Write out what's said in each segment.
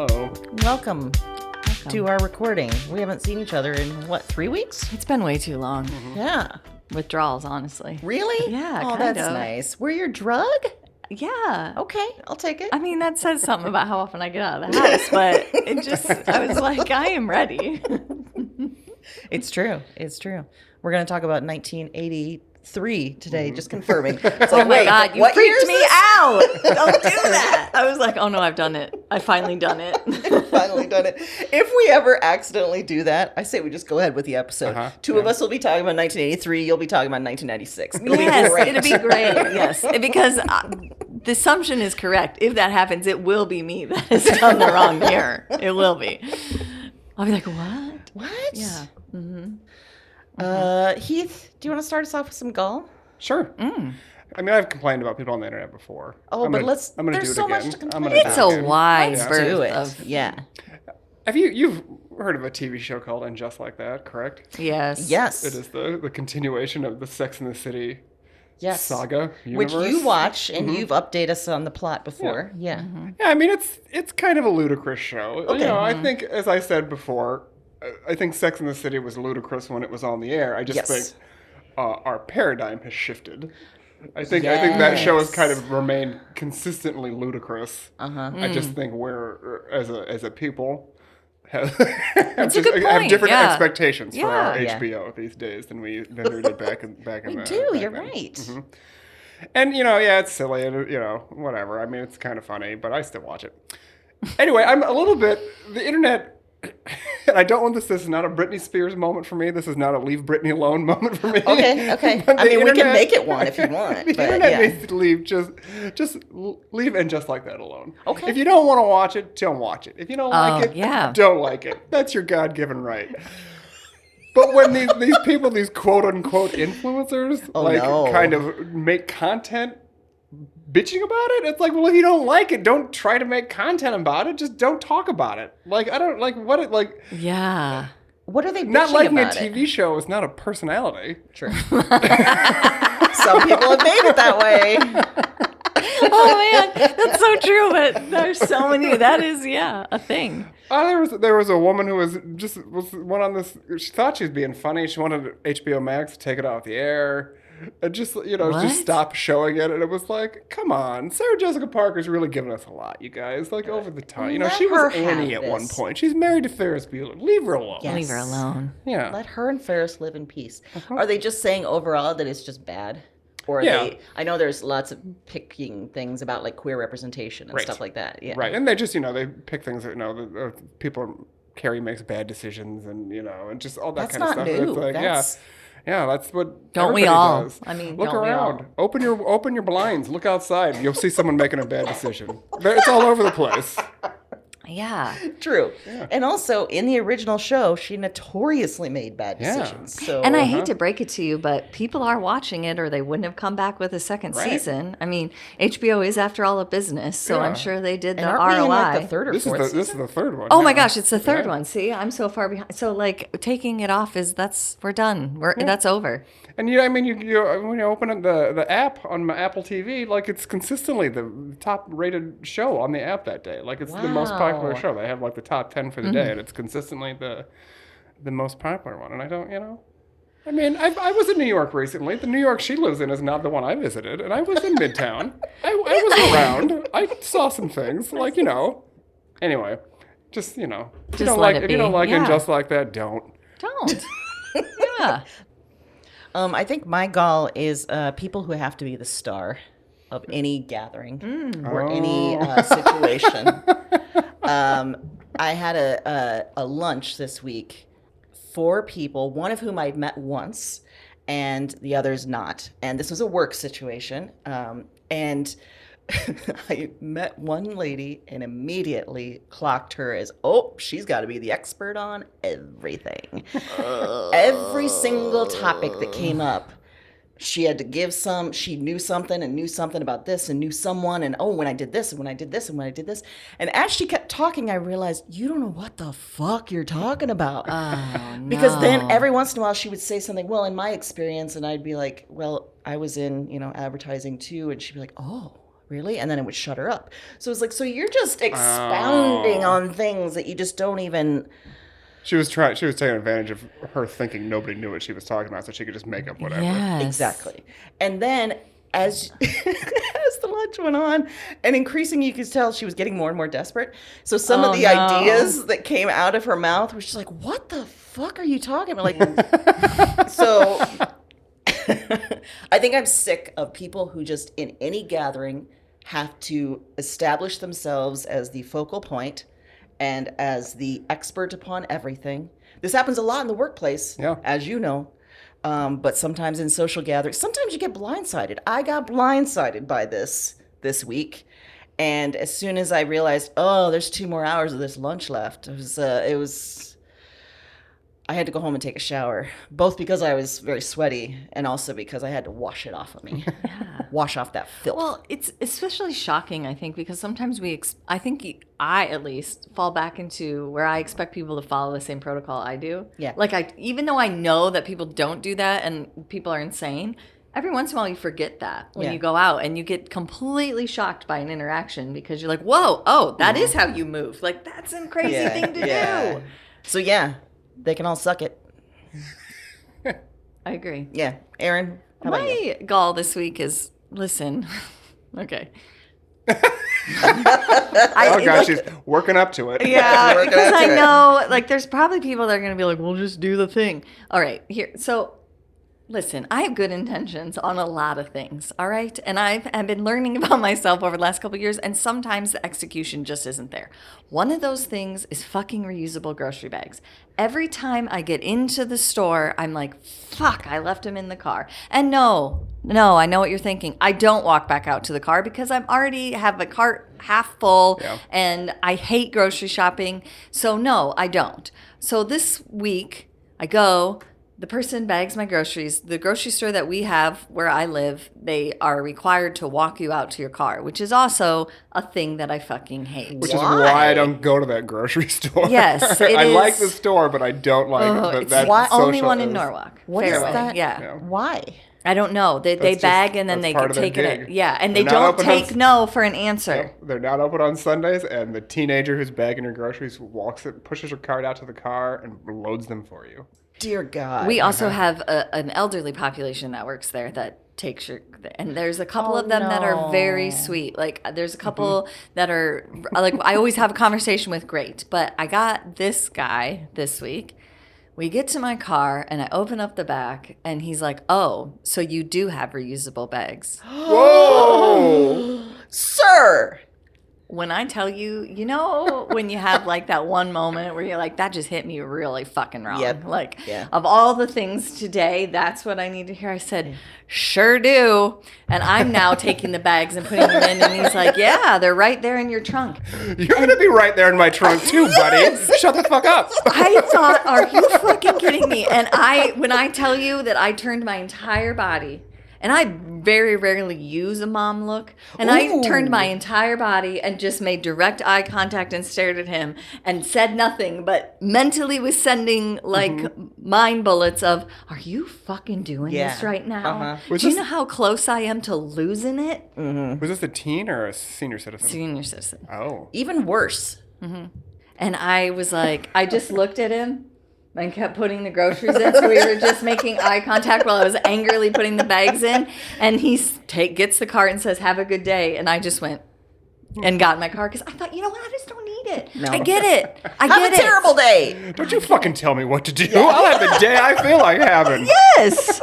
Hello. Welcome to our recording. We haven't seen each other in, 3 weeks? It's been way too long. Mm-hmm. Yeah. Withdrawals, honestly. Really? Yeah, Oh, kind that's of. nice. We're your drug? Yeah. Okay, I'll take it. I mean, that says something about how often I get out of the house, but I was like, I am ready. It's true. It's true. We're going to talk about 1983 today, just confirming. It's like, Oh my God, you what year freaked is me this? out. Don't do that. I was like, oh no, I've done it. I finally done it. Finally done it. If we ever accidentally do that, I say we just go ahead with the episode. Two of us will be talking about 1983. You'll be talking about 1996. It'll be great. It'll be great. Yes, because the assumption is correct. If that happens, it will be me that has done the wrong year. It will be. I'll be like, what? What? Yeah. Heath, do you want to start us off with some gall? Sure. I mean, I've complained about people on the internet before. Oh, I'm but gonna there's do it so again. much to I'm complain gonna do It's it a again. wide Let's berth do it. of Yeah. You've heard of a TV show called And Just Like That, correct? yes. Yes. It is the continuation of the Sex and the City Yes. saga Which universe. you watch, and you've updated us on the plot before. Yeah. Yeah, I mean, it's kind of a ludicrous show. Okay. You know, I think, as I said before, I think Sex and the City was ludicrous when it was on the air. I just Yes. think our paradigm has shifted. I think that show has kind of remained consistently ludicrous. I just think we're as a people have, That's a good have point, different yeah. expectations for our Yeah. HBO these days than we did back in We the do. back You're then. right. And it's silly and whatever. I mean, it's kind of funny, but I still watch it. Anyway, I'm a little bit the internet. And I don't want this is not a Britney Spears moment for me. This is not a leave Britney alone moment for me. Okay. But I mean, the we can internet- make it one if you want. The but internet yeah. needs to leave. Just leave And Just Like That alone. Okay. If you don't want to watch it, don't watch it. If you don't like it, yeah. don't like it. That's your God-given right. But when these people, these quote-unquote influencers, kind of make content bitching about it, it's like, well, if you don't like it, don't try to make content about it. Just don't talk about it. Like, I don't like what it like. Yeah. What are they Not bitching liking a about TV show is not a personality. True. Some people have made it that way. Oh man, that's so true. But there's so many. That is, a thing. There was a woman who went on this. She thought she was being funny. She wanted HBO Max to take it off the air. And just stop showing it. And it was like, come on. Sarah Jessica Parker's really giving us a lot, you guys. Like, over the top. She her was Annie have at one this. point. She's married to Ferris Bueller. Leave her alone. Yes. Leave her alone. Yeah. Let her and Ferris live in peace. Are they just saying overall that it's just bad? Or are Yeah. they? I know there's lots of picking things about like queer representation and Right. stuff like that. Yeah. Right. And they just, they pick things that, people, Carrie makes bad decisions and, and just all that That's kind of not stuff. new. It's like, That's- Yeah, that's what Don't we everybody all? does. I mean, look don't we around. Open your blinds. Look outside. You'll see someone making a bad decision. It's all over the place. Yeah. True. And also in the original show, she notoriously made bad Yeah. decisions. So And I hate to break it to you, but people are watching it or they wouldn't have come back with a second Right. season. I mean, HBO is, after all, a business, so Yeah. I'm sure they did and the aren't we ROI. in like the third or This fourth is season? the third one. Oh yeah. my gosh, it's the third Yeah. one. See, I'm so far behind. So like taking it off we're done. That's over. And when you open up the app on my Apple TV, like it's consistently the top rated show on the app that day. Like it's the most popular Wow. show. They have like the top 10 for the day, and it's consistently the most popular one. And I don't, I mean, I was in New York recently. The New York she lives in is not the one I visited, and I was in Midtown. I was around. I saw some things, like Anyway, just if you don't like it if you don't be. like it Yeah. just like that, don't. Don't. Yeah. I think my gall is people who have to be the star of any gathering or any situation. I had a lunch this week, 4 people, one of whom I'd met once, and the others not. And this was a work situation. And I met one lady and immediately clocked her as, she's got to be the expert on everything. Every single topic that came up, she had to give she knew something and knew something about this and knew someone and, when I did this and when I did this and when I did this. And as she kept talking, I realized, you don't know what the fuck you're talking about. Oh, no. Because then every once in a while she would say something, well, in my experience, and I'd be like, well, I was in, advertising too. And she'd be like, oh, really? And then it would shut her up. So it's like, so you're just expounding on things that you just don't even... She was taking advantage of her thinking nobody knew what she was talking about, so she could just make up whatever. Yes. Exactly. And then as the lunch went on, and increasing, you could tell she was getting more and more desperate. So some of the ideas that came out of her mouth were just like, what the fuck are you talking about? Like, so I think I'm sick of people who just in any gathering have to establish themselves as the focal point and as the expert upon everything. This happens a lot in the workplace, as you know. But sometimes in social gatherings, sometimes you get blindsided. I got blindsided by this week. And as soon as I realized, there's 2 more hours of this lunch left, I had to go home and take a shower, both because I was very sweaty and also because I had to wash it off of me. Wash off that filth. Well, it's especially shocking, I think, because sometimes I at least fall back into where I expect people to follow the same protocol I do. Yeah. Like even though I know that people don't do that and people are insane, every once in a while you forget that when you go out and you get completely shocked by an interaction because you're like, whoa, that is how you move. Like that's a crazy thing to do. So they can all suck it. I agree. Yeah. Aaron, how about you? My gall this week is, listen, okay. She's working up to it. Yeah, because I know, like, there's probably people that are going to be like, we'll just do the thing. All right, here. So, listen, I have good intentions on a lot of things, all right? And I've been learning about myself over the last couple of years, and sometimes the execution just isn't there. One of those things is fucking reusable grocery bags. Every time I get into the store, I'm like, fuck, I left them in the car. And no, I know what you're thinking. I don't walk back out to the car because I'm already have a cart half full and I hate grocery shopping. So no, I don't. So this week I go, the person bags my groceries. The grocery store that we have where I live, they are required to walk you out to your car, which is also a thing that I fucking hate. Which is why I don't go to that grocery store. Yes, I like the store, but I don't like it. But it's that the only one in Norwalk. What Fairway. is that? Yeah. Why? I don't know. They bag and then they take it. Yeah, and they don't take no for an answer. No, they're not open on Sundays, and the teenager who's bagging your groceries pushes her cart out to the car and loads them for you. Dear God. We also have an elderly population that works there that takes and there's a couple of them that are very sweet. Like there's a couple that are like, I always have a conversation with, great. But I got this guy this week. We get to my car and I open up the back and he's like, oh, so you do have reusable bags. Whoa! Sir! When I tell you, when you have like that one moment where you're like, that just hit me really fucking wrong. Yep. Like, of all the things today, that's what I need to hear. I said, sure do. And I'm now taking the bags and putting them in. And he's like, yeah, they're right there in your trunk. You're going to be right there in my trunk too, buddy. Shut the fuck up. I thought, are you fucking kidding me? And when I tell you that I turned my entire body, and I very rarely use a mom look. And I turned my entire body and just made direct eye contact and stared at him and said nothing, but mentally was sending like mind bullets of, are you fucking doing this right now? Do you know how close I am to losing it? Was this a teen or a senior citizen? Senior citizen. Oh. Even worse. And I was like, I just looked at him and kept putting the groceries in. So we were just making eye contact while I was angrily putting the bags in. And he gets the cart and says, have a good day. And I just went and got in my car because I thought, you know what? I just don't need it. No. I get it. Have a terrible day. Don't you fucking tell me what to do. I'll have the day I feel like having. Yes.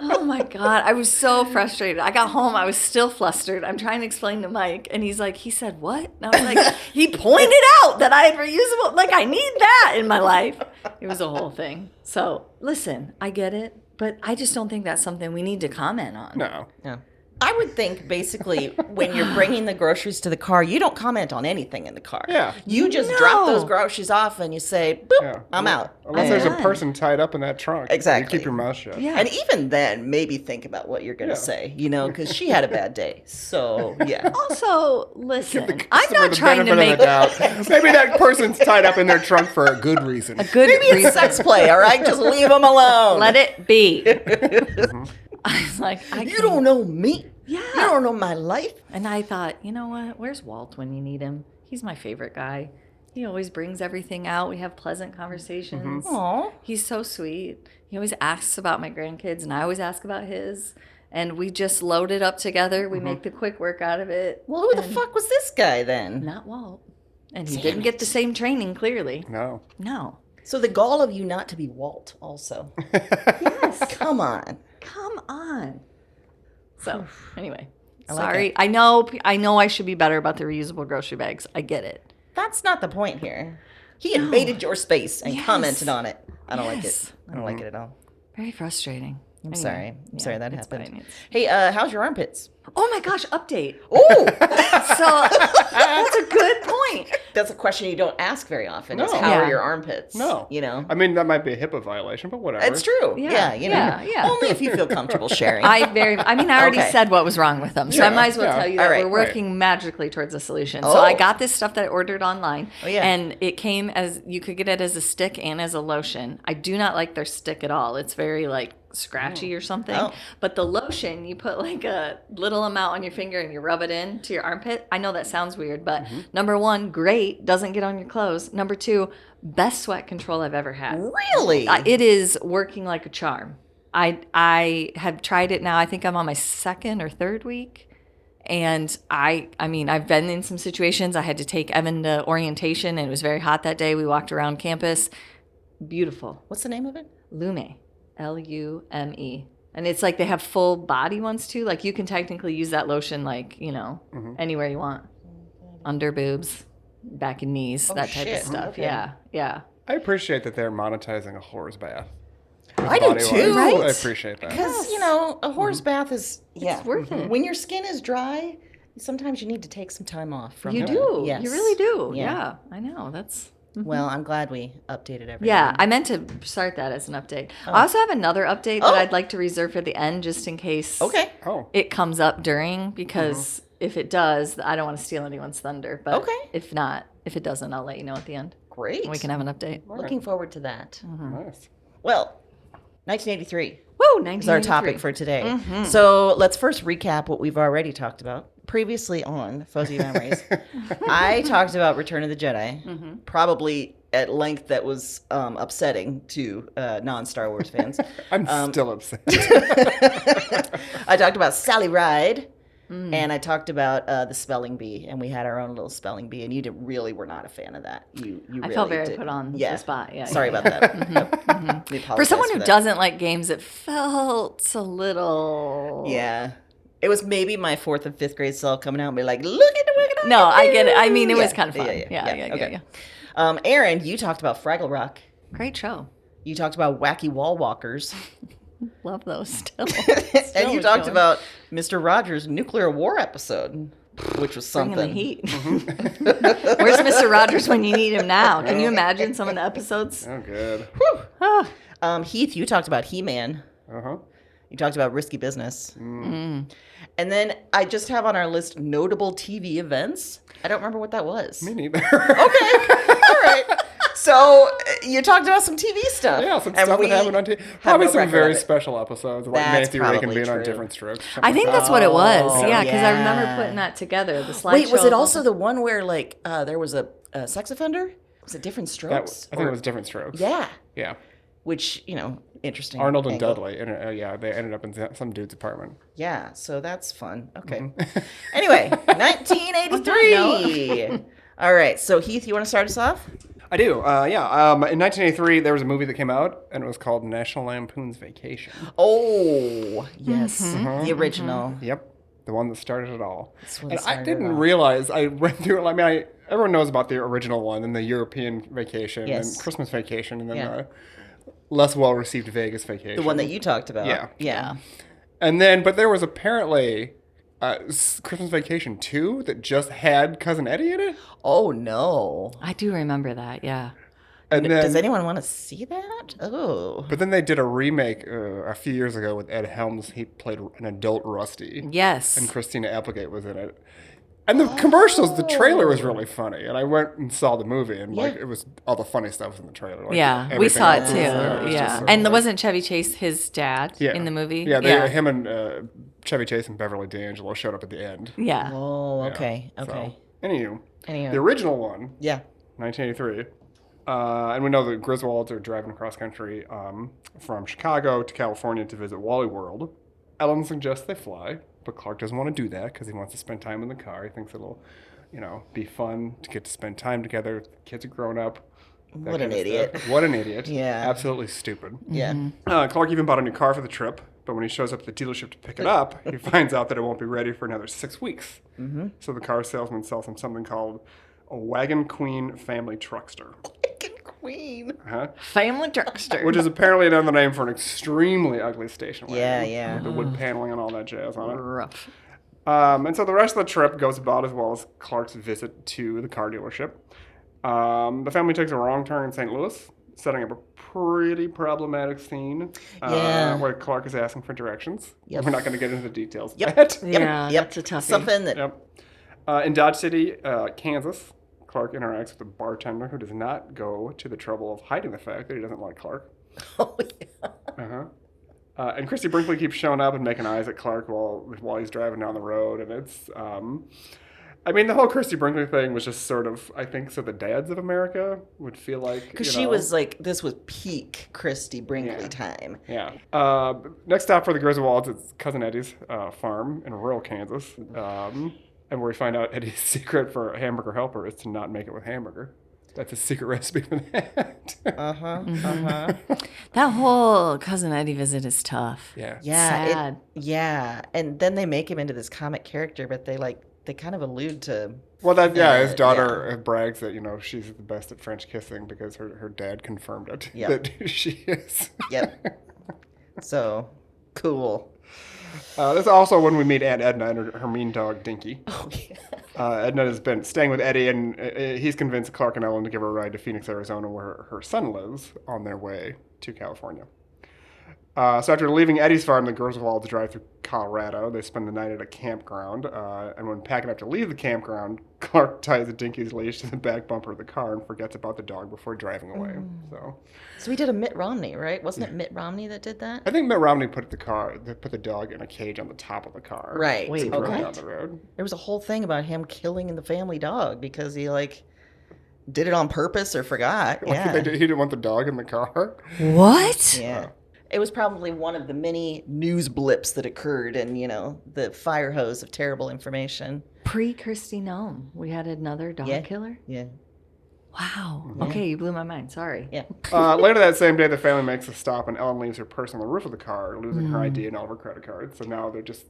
Oh my God. I was so frustrated. I got home. I was still flustered. I'm trying to explain to Mike. And he's like, he said, what? And I was like, he pointed out that I had reusable. Like, I need that in my life. It was a whole thing. So, listen, I get it. But I just don't think that's something we need to comment on. No. I would think basically when you're bringing the groceries to the car, you don't comment on anything in the car. Yeah. You just drop those groceries off and you say, boop, I'm out. Unless there's a person tied up in that trunk. Exactly. You keep your mouth shut. Yeah. And even then, maybe think about what you're going to say, because she had a bad day. So, yeah. Also, listen, Give the I'm not customer the trying to benefit of make... the doubt. Maybe that person's tied up in their trunk for a good reason. Maybe It's sex play, all right? Just leave them alone. Let it be. I was like, You don't know me. Yeah. You don't know my life. And I thought, you know what? Where's Walt when you need him? He's my favorite guy. He always brings everything out. We have pleasant conversations. Aw. He's so sweet. He always asks about my grandkids, and I always ask about his. And we just load it up together. We make the quick work out of it. Well, who the fuck was this guy then? Not Walt. And he didn't get the same training, clearly. No. No. So the gall of you not to be Walt also. Yes. Come on. Come on. So, anyway. I like Sorry. it. I know I should be better about the reusable grocery bags. I get it. That's not the point here. He invaded your space and Yes. commented on it. I don't like it. Yes. I don't like it at all. Very frustrating. I'm Anyway, sorry. I'm sorry that it's happened. fine. Hey, how's your armpits? Oh my gosh, update. Oh, So that's a good point. that's a question you don't ask very often. Is No. how Yeah. are your armpits? No. You know? I mean, that might be a HIPAA violation, but whatever. It's true. Yeah. You know. Yeah. Only if you feel comfortable sharing. I already Okay. said what was wrong with them. So I Yeah, might as well yeah. tell you that All right, we're working magically towards a solution. Oh. So I got this stuff that I ordered online. Oh, yeah. And it came as, you could get it as a stick and as a lotion. I do not like their stick at all. It's very like scratchy or something. Oh. But the lotion, you put like a little amount on your finger and you rub it in to your armpit. I know that sounds weird, but number one, great, doesn't get on your clothes. Number two, best sweat control I've ever had. Really? It is working like a charm. I have tried it now. I think I'm on my second or third week. And I mean, I've been in some situations. I had to take Evan to orientation, and it was very hot that day. We walked around campus. Beautiful. What's the name of it? Lume. Lume. And it's like they have full body ones too. Like you can technically use that lotion like, anywhere you want. Under boobs, back and knees, that type shit. of stuff. Okay. Yeah. Yeah. I appreciate that they're monetizing a horse bath. I do Body-wise. too. Right? I appreciate that. Because, a horse bath is, It's worth it. When your skin is dry, sometimes you need to take some time off from You it. do. Yes. You really do. Yeah. Yeah. I know. That's Well, I'm glad we updated everything. Yeah, I meant to start that as an update. I also have another update that I'd like to reserve for the end just in case Okay. Oh. it comes up during, because if it does, I don't want to steal anyone's thunder. But Okay. if not, if it doesn't, I'll let you know at the end. Great. And we can have an update. Looking forward to that. Nice. Well, 1983 Woo, is our 1983. topic for today. So let's first recap what we've already talked about. Previously on Fuzzy Memories, I talked about Return of the Jedi, probably at length that was upsetting to non-Star Wars fans. I'm still upset. I talked about Sally Ride, and I talked about the spelling bee, and we had our own little spelling bee, and you really were not a fan of that. You I really felt very did. put on Yeah. the spot. Yeah. Sorry about that. Yep. We For apologize someone who that. doesn't like games, it felt a little. Yeah. It was maybe my 4th and 5th grade self coming out and be like, look at the wicked. No, I get it. I mean, it was Yeah. kind of fun. Yeah, Yeah, yeah, okay. yeah. Aaron, you talked about Fraggle Rock. Great show. You talked about Wacky Wall Walkers. Love those still. And you was talked going. about Mr. Rogers' nuclear war episode, which was Bringing something. the heat. Where's Mr. Rogers when you need him now? Can you imagine some of the episodes? Oh, good. Heath, you talked about He-Man. Uh-huh. You talked about Risky Business. And then I just have on our list notable TV events. I don't remember what that was. Me neither. Okay. All right. So you talked about some TV stuff. Yeah, some And stuff we that happened on TV. have Probably no some record very of it. special episodes, like That's Nancy Reagan probably being on true. different strokes. I think that's what it was. Oh, Yeah, because I remember yeah. putting that together. The slideshow. Wait, was it also the one where like there was a sex offender? Was it Different Strokes? I think it was different strokes. Yeah. Yeah. Which, interesting. Arnold and angle. Dudley. And, yeah, they ended up in some dude's apartment. Yeah, so that's fun. Okay. Mm-hmm. Anyway, 1983. All right, so Heath, you want to start us off? I do. Yeah. In 1983, there was a movie that came out, and it was called National Lampoon's Vacation. Oh, yes. The original. Yep. The one that started it all. one And I started it didn't all. realize, I went through it. I mean, everyone knows about the original one, and the European Vacation, Yes. and Christmas Vacation, and then Yeah. the less well-received Vegas Vacation. The one that you talked about. Yeah. Yeah. And then, but there was apparently Christmas Vacation 2 that just had Cousin Eddie in it. Oh, no. I do remember that. Yeah. And then, Does anyone want to see that? Oh. but then they did a remake a few years ago with Ed Helms. He played an adult Rusty. Yes. And Christina Applegate was in it. And the commercials, the trailer was really funny. And I went and saw the movie, and like Yeah. it was all the funny stuff was in the trailer. Like, Yeah, we everything saw it else too. was there. It was just Yeah, so and funny. wasn't Chevy Chase his dad Yeah. in the movie? Yeah, him and Chevy Chase and Beverly D'Angelo showed up at the end. Yeah. Oh, Yeah. okay. So, Okay. anywho, Anywho. the original one, Yeah. 1983. And we know the Griswolds are driving across country from Chicago to California to visit Wally World. Ellen suggests they fly, but Clark doesn't want to do that because he wants to spend time in the car. He thinks it'll, be fun to get to spend time together. The kids are grown up. What an idiot. What an idiot. Yeah. Absolutely stupid. Yeah. Clark even bought a new car for the trip, but when he shows up at the dealership to pick it up, he finds out that it won't be ready for another 6 weeks. Mm-hmm. So the car salesman sells him something called a Wagon Queen Family Truckster. Queen. Uh-huh. Family Truckster. Which is apparently another name for an extremely ugly station wagon. Yeah, yeah. With the wood paneling and all that jazz on it. rough. And so the rest of the trip goes about as well as Clark's visit to the car dealership. The family takes a wrong turn in St. Louis, setting up a pretty problematic scene where Clark is asking for directions. Yep. We're not going to get into the details of Yep. that. Yeah, Yep. that's a toughie. Something that. Yep. In Dodge City, Kansas, Clark interacts with a bartender who does not go to the trouble of hiding the fact that he doesn't like Clark. Oh, yeah. Uh-huh. And Christy Brinkley keeps showing up and making eyes at Clark while he's driving down the road. And it's, the whole Christy Brinkley thing was just sort of, I think, so the dads of America would feel like, Because she was like, this was peak Christy Brinkley time. Yeah. Next stop for the Griswolds is Cousin Eddie's farm in rural Kansas. And where we find out Eddie's secret for a hamburger helper is to not make it with hamburger. That's a secret recipe for that. That whole Cousin Eddie visit is tough. Yeah. Yeah. Sad. And then they make him into this comic character, but they kind of allude to. Well, his daughter brags that, she's the best at French kissing because her dad confirmed it. Yep. That she is. Yep. So, cool. This is also when we meet Aunt Edna and her mean dog, Dinky. Oh, yeah. Edna has been staying with Eddie, and he's convinced Clark and Ellen to give her a ride to Phoenix, Arizona, where her son lives, on their way to California. So after leaving Eddie's farm, the Griswolds drive through Colorado. They spend the night at a campground, and when packing up to leave the campground, Clark ties Dinky's leash to the back bumper of the car and forgets about the dog before driving away. So we did a Mitt Romney, right? Wasn't it Mitt Romney that did that? I think Mitt Romney put the dog in a cage on the top of the car. Right. Wait, He drove what? down the road. There was a whole thing about him killing the family dog because he did it on purpose or forgot. Yeah. He didn't want the dog in the car. What? Yeah. It was probably one of the many news blips that occurred and, the fire hose of terrible information. Pre-Christy Nome, we had another dog killer? Yeah. Wow. Okay, you blew my mind. Sorry. Yeah. Later that same day, the family makes a stop and Ellen leaves her purse on the roof of the car, losing her ID and all of her credit cards. So now they're just,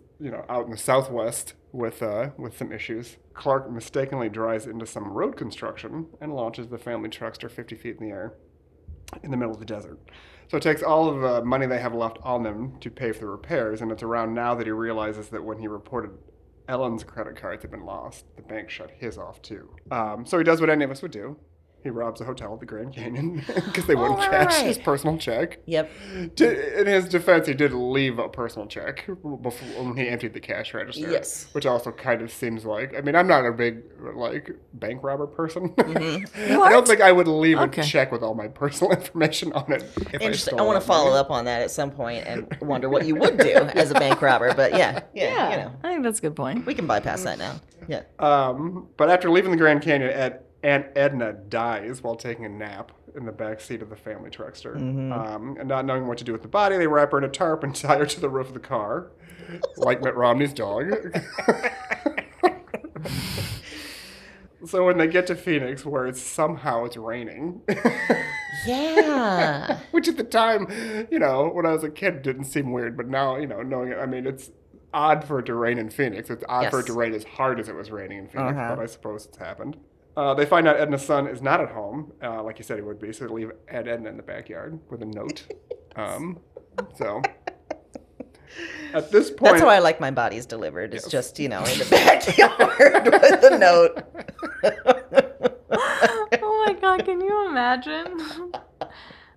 out in the Southwest with some issues. Clark mistakenly drives into some road construction and launches the family truckster 50 feet in the air in the middle of the desert. So it takes all of the money they have left on them to pay for the repairs, and it's around now that he realizes that when he reported Ellen's credit cards had been lost, the bank shut his off too. So he does what any of us would do. He robs a hotel at the Grand Canyon because they wouldn't cash his personal check. Yep. In his defense, he did leave a personal check before when he emptied the cash register. Yes. Which also kind of seems like, I'm not a big bank robber person. Mm-hmm. I don't think I would leave a check with all my personal information on it. Interesting. I want to follow up on that at some point and wonder what you would do as a bank robber. But yeah. I think that's a good point. We can bypass that now. Yeah. But after leaving the Grand Canyon, Aunt Edna dies while taking a nap in the back seat of the family truckster. And not knowing what to do with the body, they wrap her in a tarp and tie her to the roof of the car, like Mitt Romney's dog. So when they get to Phoenix, where it's raining. Yeah. Which at the time, when I was a kid, didn't seem weird. But now, knowing it, it's odd for it to rain in Phoenix. It's odd for it to rain as hard as it was raining in Phoenix, but I suppose it's happened. They find out Edna's son is not at home, like he said he would be, so they leave Edna in the backyard with a note. So at this point... That's how I like my bodies delivered. It's just, in the backyard with a note. Oh my God, can you imagine?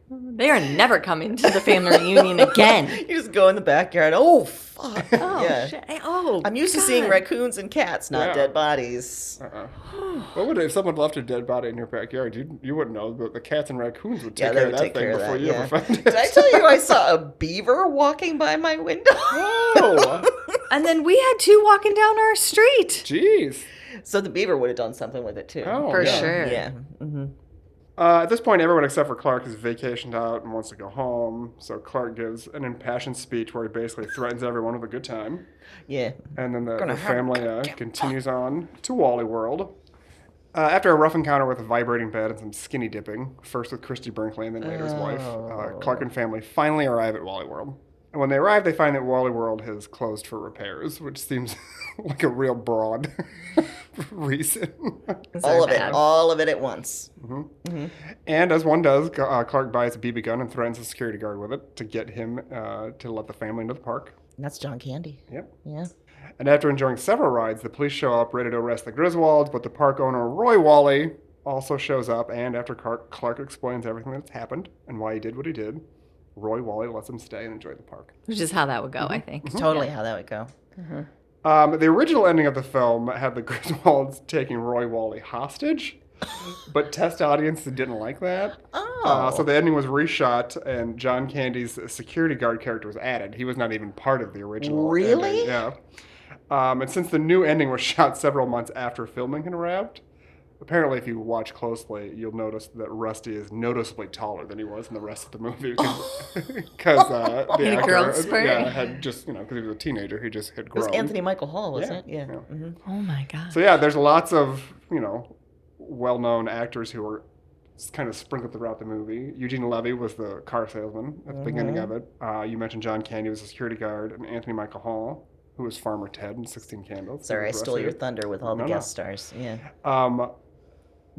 They are never coming to the family reunion again. You just go in the backyard. Oh, fuck. Oh, yeah. shit. Oh, I'm used to seeing raccoons and cats, not dead bodies. What would if someone left a dead body in your backyard? You wouldn't know, but the cats and raccoons would take they care would of that take thing care of before that, you ever found it. Did I tell you I saw a beaver walking by my window? Oh, And then we had two walking down our street. Jeez. So the beaver would have done something with it too. Oh, For yeah. sure. Yeah. Mm-hmm. At this point, everyone except for Clark is vacationed out and wants to go home. So Clark gives an impassioned speech where he basically threatens everyone with a good time. Yeah. And then the Gonna have family continues on to Wally World. After a rough encounter with a vibrating bed and some skinny dipping, first with Christy Brinkley and then later his wife, Clark and family finally arrive at Wally World. And when they arrive, they find that Wally World has closed for repairs, which seems like a real broad reason. All of it at once. Mm-hmm. Mm-hmm. And as one does, Clark buys a BB gun and threatens a security guard with it to get him to let the family into the park. And that's John Candy. Yep. Yeah. And after enjoying several rides, the police show up ready to arrest the Griswolds, but the park owner, Roy Wally, also shows up, and after Clark explains everything that's happened and why he did what he did, Roy Wally lets him stay and enjoy the park. Which is how that would go, I think. Mm-hmm. Totally how that would go. Mm-hmm. The original ending of the film had the Griswolds taking Roy Wally hostage, but test audience didn't like that. Oh. So the ending was reshot, and John Candy's security guard character was added. He was not even part of the original Really? ending. Yeah. And since the new ending was shot several months after filming had wrapped, apparently if you watch closely, you'll notice that Rusty is noticeably taller than he was in the rest of the movie. Because the In a actor growth spurt? had just, because he was a teenager, he just had It was grown. Anthony Michael Hall, wasn't it? Yeah. Mm-hmm. Oh, my God. So yeah, there's lots of, well-known actors who were kind of sprinkled throughout the movie. Eugene Levy was the car salesman at the beginning of it. You mentioned John Candy was a security guard, and Anthony Michael Hall, who was Farmer Ted in 16 Candles. Sorry, I stole your thunder with all the guest stars. Yeah.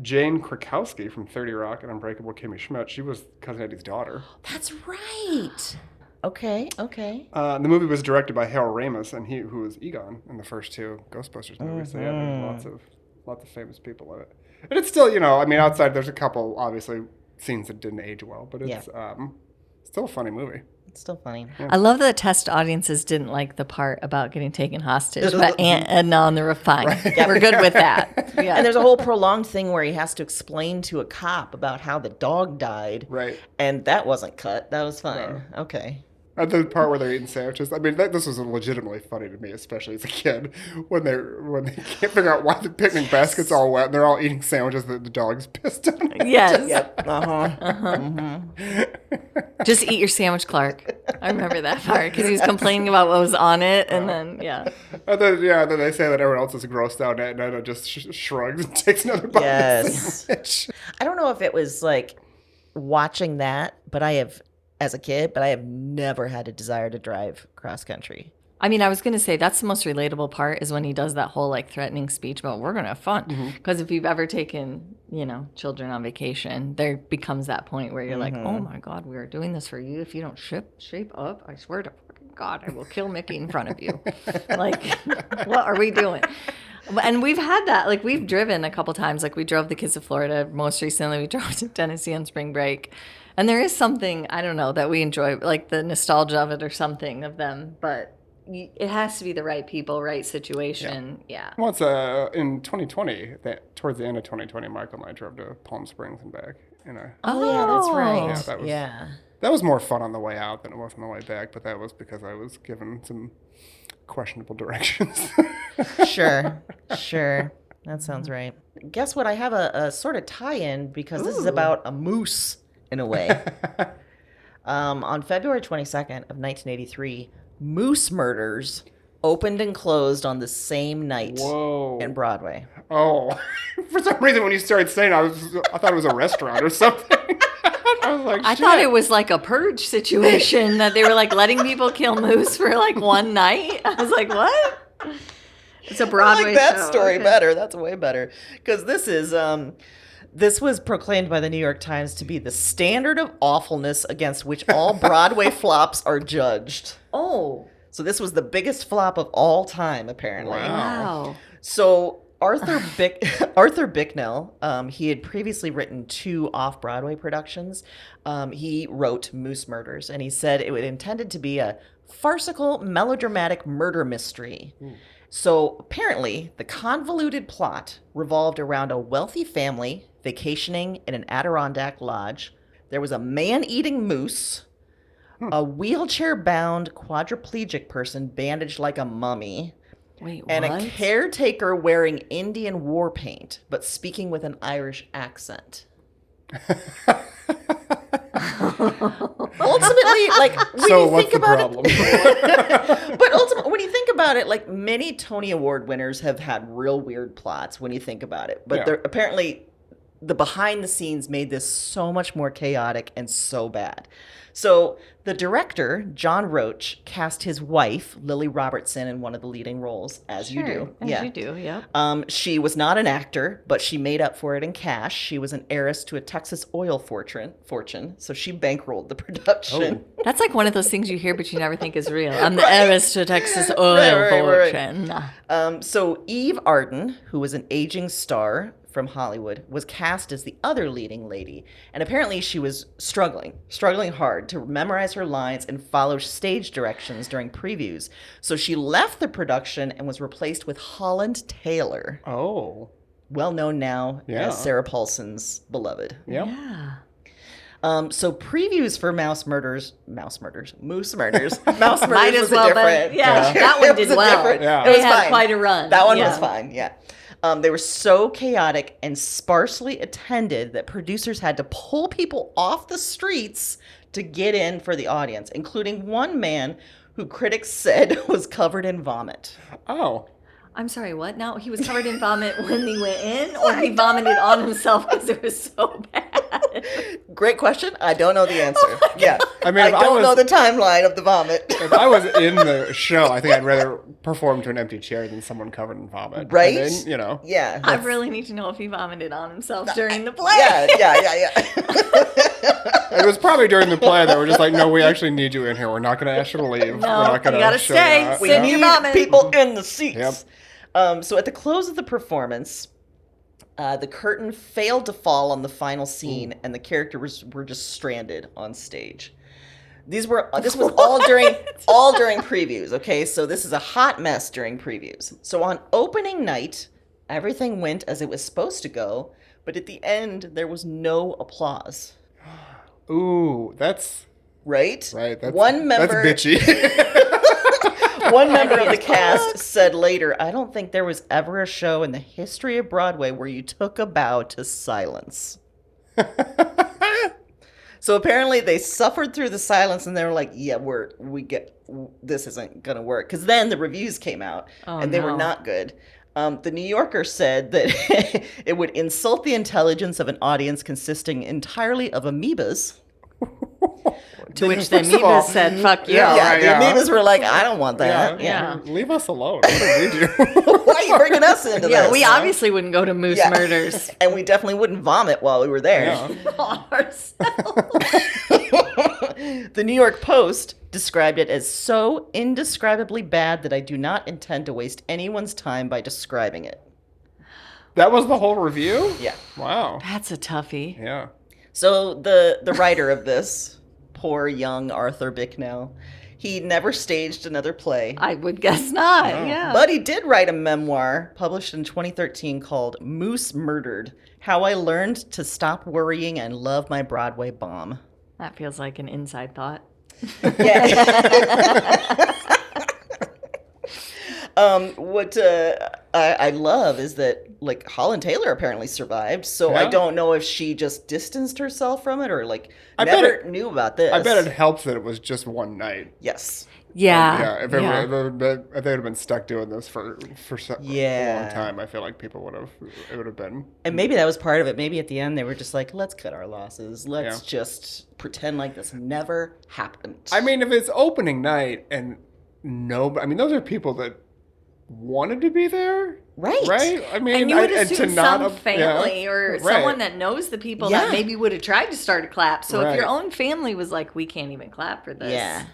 Jane Krakowski from 30 Rock and Unbreakable Kimmy Schmidt, she was Cousin Eddie's daughter. That's right. Okay. The movie was directed by Harold Ramis, and who was Egon in the first two Ghostbusters movies. So yeah, there's lots of famous people in it. And it's still, outside there's a couple, obviously, scenes that didn't age well, but it's still a funny movie. It's still funny. Yeah. I love that test audiences didn't like the part about getting taken hostage, but Edna on the roof, fine. Right. Yeah, we're good with that. Yeah. And there's a whole prolonged thing where he has to explain to a cop about how the dog died. Right. And that wasn't cut. That was fine. No. Okay. At the part where they're eating sandwiches, this was legitimately funny to me, especially as a kid, when they can't figure out why the picnic basket's all wet and they're all eating sandwiches that the dog's pissed on. Yes. Yep. Just eat your sandwich, Clark. I remember that part because he was complaining about what was on it, and then And then they say that everyone else is grossed out, and Edna just shrugs and takes another bite. Yes. I don't know if it was like watching that, but I have never had a desire to drive cross country. I mean, I was going to say that's the most relatable part is when he does that whole threatening speech about we're going to have fun. Because if you've ever taken, children on vacation, there becomes that point where you're like, oh my God, we are doing this for you. If you don't shape up, I swear to fucking God, I will kill Mickey in front of you. What are we doing? And we've had that. We've driven a couple times. We drove the kids to Florida. Most recently, we drove to Tennessee on spring break. And there is something, I don't know, that we enjoy, the nostalgia of it or something of them. But it has to be the right people, right situation. Yeah. Well, it's in 2020, towards the end of 2020, Michael and I drove to Palm Springs and back. Yeah, that's right. That was more fun on the way out than it was on the way back, but that was because I was given some questionable directions. Sure. That sounds right. Guess what? I have a sort of tie-in because this is about a moose in a way. On February 22nd of 1983, Moose Murders opened and closed on the same night in Broadway. Oh, for some reason when you started saying I thought it was a restaurant or something. I was like, I thought it was like a purge situation that they were letting people kill moose for one night. I was like, what? It's a Broadway show. I like that show. story better. That's way better. Because this was proclaimed by the New York Times to be the standard of awfulness against which all Broadway flops are judged. Oh. So this was the biggest flop of all time, apparently. Wow. So Arthur Bicknell, he had previously written 2 off-Broadway productions. He wrote Moose Murders, and he said it was intended to be a farcical, melodramatic murder mystery. So apparently, the convoluted plot revolved around a wealthy family vacationing in an Adirondack lodge. There was a man-eating moose a wheelchair-bound quadriplegic person bandaged like a mummy, Wait, and what? a caretaker wearing Indian war paint but speaking with an Irish accent. Ultimately, like, when So you what's think the about problem? it, but ultimately, when you think about it, like, many Tony Award winners have had real weird plots when you think about it. But Yeah. they're apparently the behind the scenes made this so much more chaotic and so bad. So the director, John Roach, cast his wife, Lily Robertson, in one of the leading roles, as you do. As you do, yep. She was not an actor, but she made up for it in cash. She was an heiress to a Texas oil fortune, so she bankrolled the production. Oh. That's like one of those things you hear, but you never think is real. I'm the heiress to Texas oil fortune. So Eve Arden, who was an aging star from Hollywood, was cast as the other leading lady. And apparently she was struggling hard to memorize her lines and follow stage directions during previews. So she left the production and was replaced with Holland Taylor, Oh. well known now Yeah. as Sarah Paulson's beloved. Yep. Yeah. So previews for Moose Murders Might was as a well, different. but yeah, that one It did was a well. different- Yeah. It They was had fine. quite a run. That one Yeah. was fine, yeah. They were so chaotic and sparsely attended that producers had to pull people off the streets to get in for the audience, including one man who critics said was covered in vomit. Oh. I'm sorry, what? Now he was covered in vomit when he went in, or he vomited on himself because it was so bad? Great question. I don't know the answer. Yeah. I mean, I if I don't was- know the timeline of the vomit. If I was in the show, I think I'd rather perform to an empty chair than someone covered in vomit. Right? And then, you know. Yeah. I really need to know if he vomited on himself during the play. Yeah. It was probably during the play that we're just like, no, we actually need you in here. We're not going to ask you to leave. No, we're not gonna you gotta show stay. that. We Sit in Yeah. your need vomit. people in the seats. Yep. So at the close of the performance, the curtain failed to fall on the final scene, and the characters were just stranded on stage. This was all during previews. Okay, so this is a hot mess during previews. So on opening night, everything went as it was supposed to go, but at the end there was no applause. Ooh, that's Right? right. That's, One member. That's bitchy. One member of the cast said later, I don't think there was ever a show in the history of Broadway where you took a bow to silence. So apparently they suffered through the silence and they were like, yeah, this isn't going to work. Because then the reviews came out and they were no. not good. The New Yorker said that it would insult the intelligence of an audience consisting entirely of amoebas. To which the First of all, amoebas said, fuck you. yeah, Yeah, right, the yeah. amoebas were like, I don't want that. Yeah. Leave us alone. What did we do? Why are you bringing us into Yeah, this? we obviously wouldn't go to Moose Yeah. Murders And we definitely wouldn't vomit while we were there. Yeah. on ourselves. The New York Post described it as so indescribably bad that I do not intend to waste anyone's time by describing it. That was the whole review? Yeah. Wow. That's a toughie. Yeah. So the writer of this, poor young Arthur Bicknell, he never staged another play. I would guess not. Wow. Yeah. But he did write a memoir published in 2013 called Moose Murdered: How I Learned to Stop Worrying and Love My Broadway Bomb. That feels like an inside thought. Yeah. What I love is that, like, Holland Taylor apparently survived, so I Yeah. don't know if she just distanced herself from it or, like, I never bet knew about this. I bet it helps that it was just one night. Yes. Yeah. Yeah, if they would have been stuck doing this for a long time, I feel like it would have been. And maybe that was part of it. Maybe at the end they were just like, let's cut our losses. Let's just pretend like this never happened. I mean, if it's opening night and those are people that wanted to be there, Right. Right? I mean, And you would and to assume not some family or right. someone that knows the people Yeah. that maybe would have tried to start a clap. So if your Right. own family was like, we can't even clap for this. Yeah.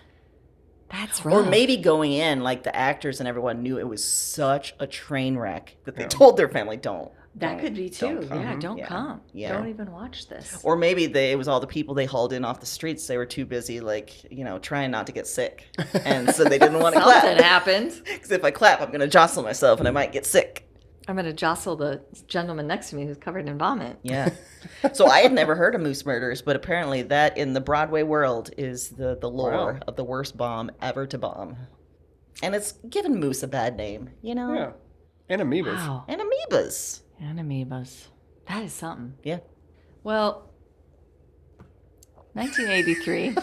That's Or rough. maybe going in, like, the actors and everyone knew it was such a train wreck that they told their family, don't could be too. come. Yeah, don't Yeah. come. Yeah. Don't even watch this. Or maybe it was all the people they hauled in off the streets. They were too busy, like, trying not to get sick. And so they didn't want to Something clap. happened. Because if I clap, I'm going to jostle myself and I might get sick. I'm going to jostle the gentleman next to me who's covered in vomit. Yeah. So I had never heard of Moose Murders, but apparently that in the Broadway world is the lore of the worst bomb ever to bomb. And it's given Moose a bad name, you know? Yeah. And amoebas. Wow. And amoebas. And amoebas. That is something. Yeah. Well, 1983.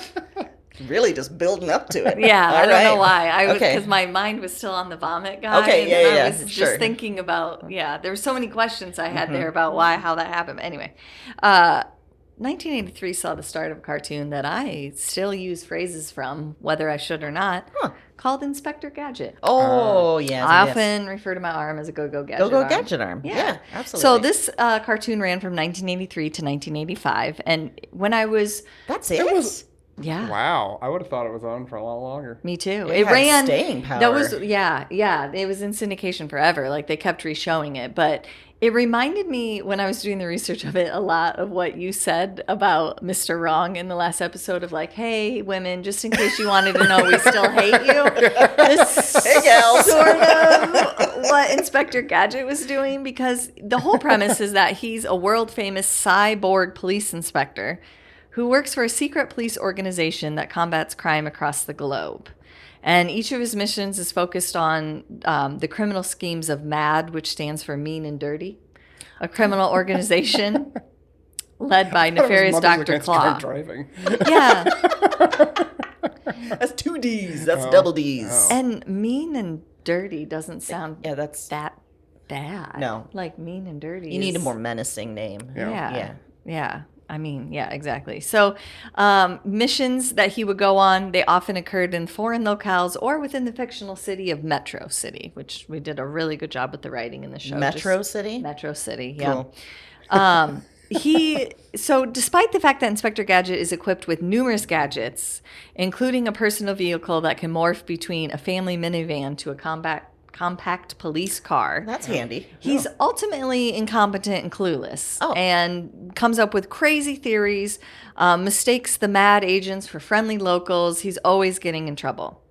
Really just building up to it. Yeah, All I don't know right. why. Okay. Because my mind was still on the vomit guy. Okay, yeah, and yeah, I was sure. just thinking about, there were so many questions I had there about how that happened. Anyway, 1983 saw the start of a cartoon that I still use phrases from, whether I should or not, called Inspector Gadget. Oh, yes. I yes. often refer to my arm as a go-go gadget Go-go arm. gadget arm. Yeah, absolutely. So this cartoon ran from 1983 to 1985, and when I was... That's it? It was... Yeah. Wow. I would have thought it was on for a lot longer. Me too. It had ran staying power. That was it was in syndication forever. Like they kept re-showing it, but it reminded me when I was doing the research of it a lot of what you said about Mr. Wrong in the last episode of like, hey women, just in case you wanted to know, we still hate you. This Hey, gals. sort of what Inspector Gadget was doing, because the whole premise is that he's a world famous cyborg police inspector who works for a secret police organization that combats crime across the globe. And each of his missions is focused on the criminal schemes of MAD, which stands for Mean and Dirty, a criminal organization led by nefarious Dr. Claw. Driving. Yeah. That's 2 D's. That's double D's. Oh. And Mean and Dirty doesn't sound that's... that bad. No. Like Mean and Dirty. You need a more menacing name. Yeah. I mean, yeah, exactly. So missions that he would go on, they often occurred in foreign locales or within the fictional city of Metro City, which we did a really good job with the writing in the show. Metro City? Metro City, yeah. Cool. So despite the fact that Inspector Gadget is equipped with numerous gadgets, including a personal vehicle that can morph between a family minivan to a compact police car. That's handy. He's ultimately incompetent and clueless and comes up with crazy theories, mistakes the mad agents for friendly locals. He's always getting in trouble.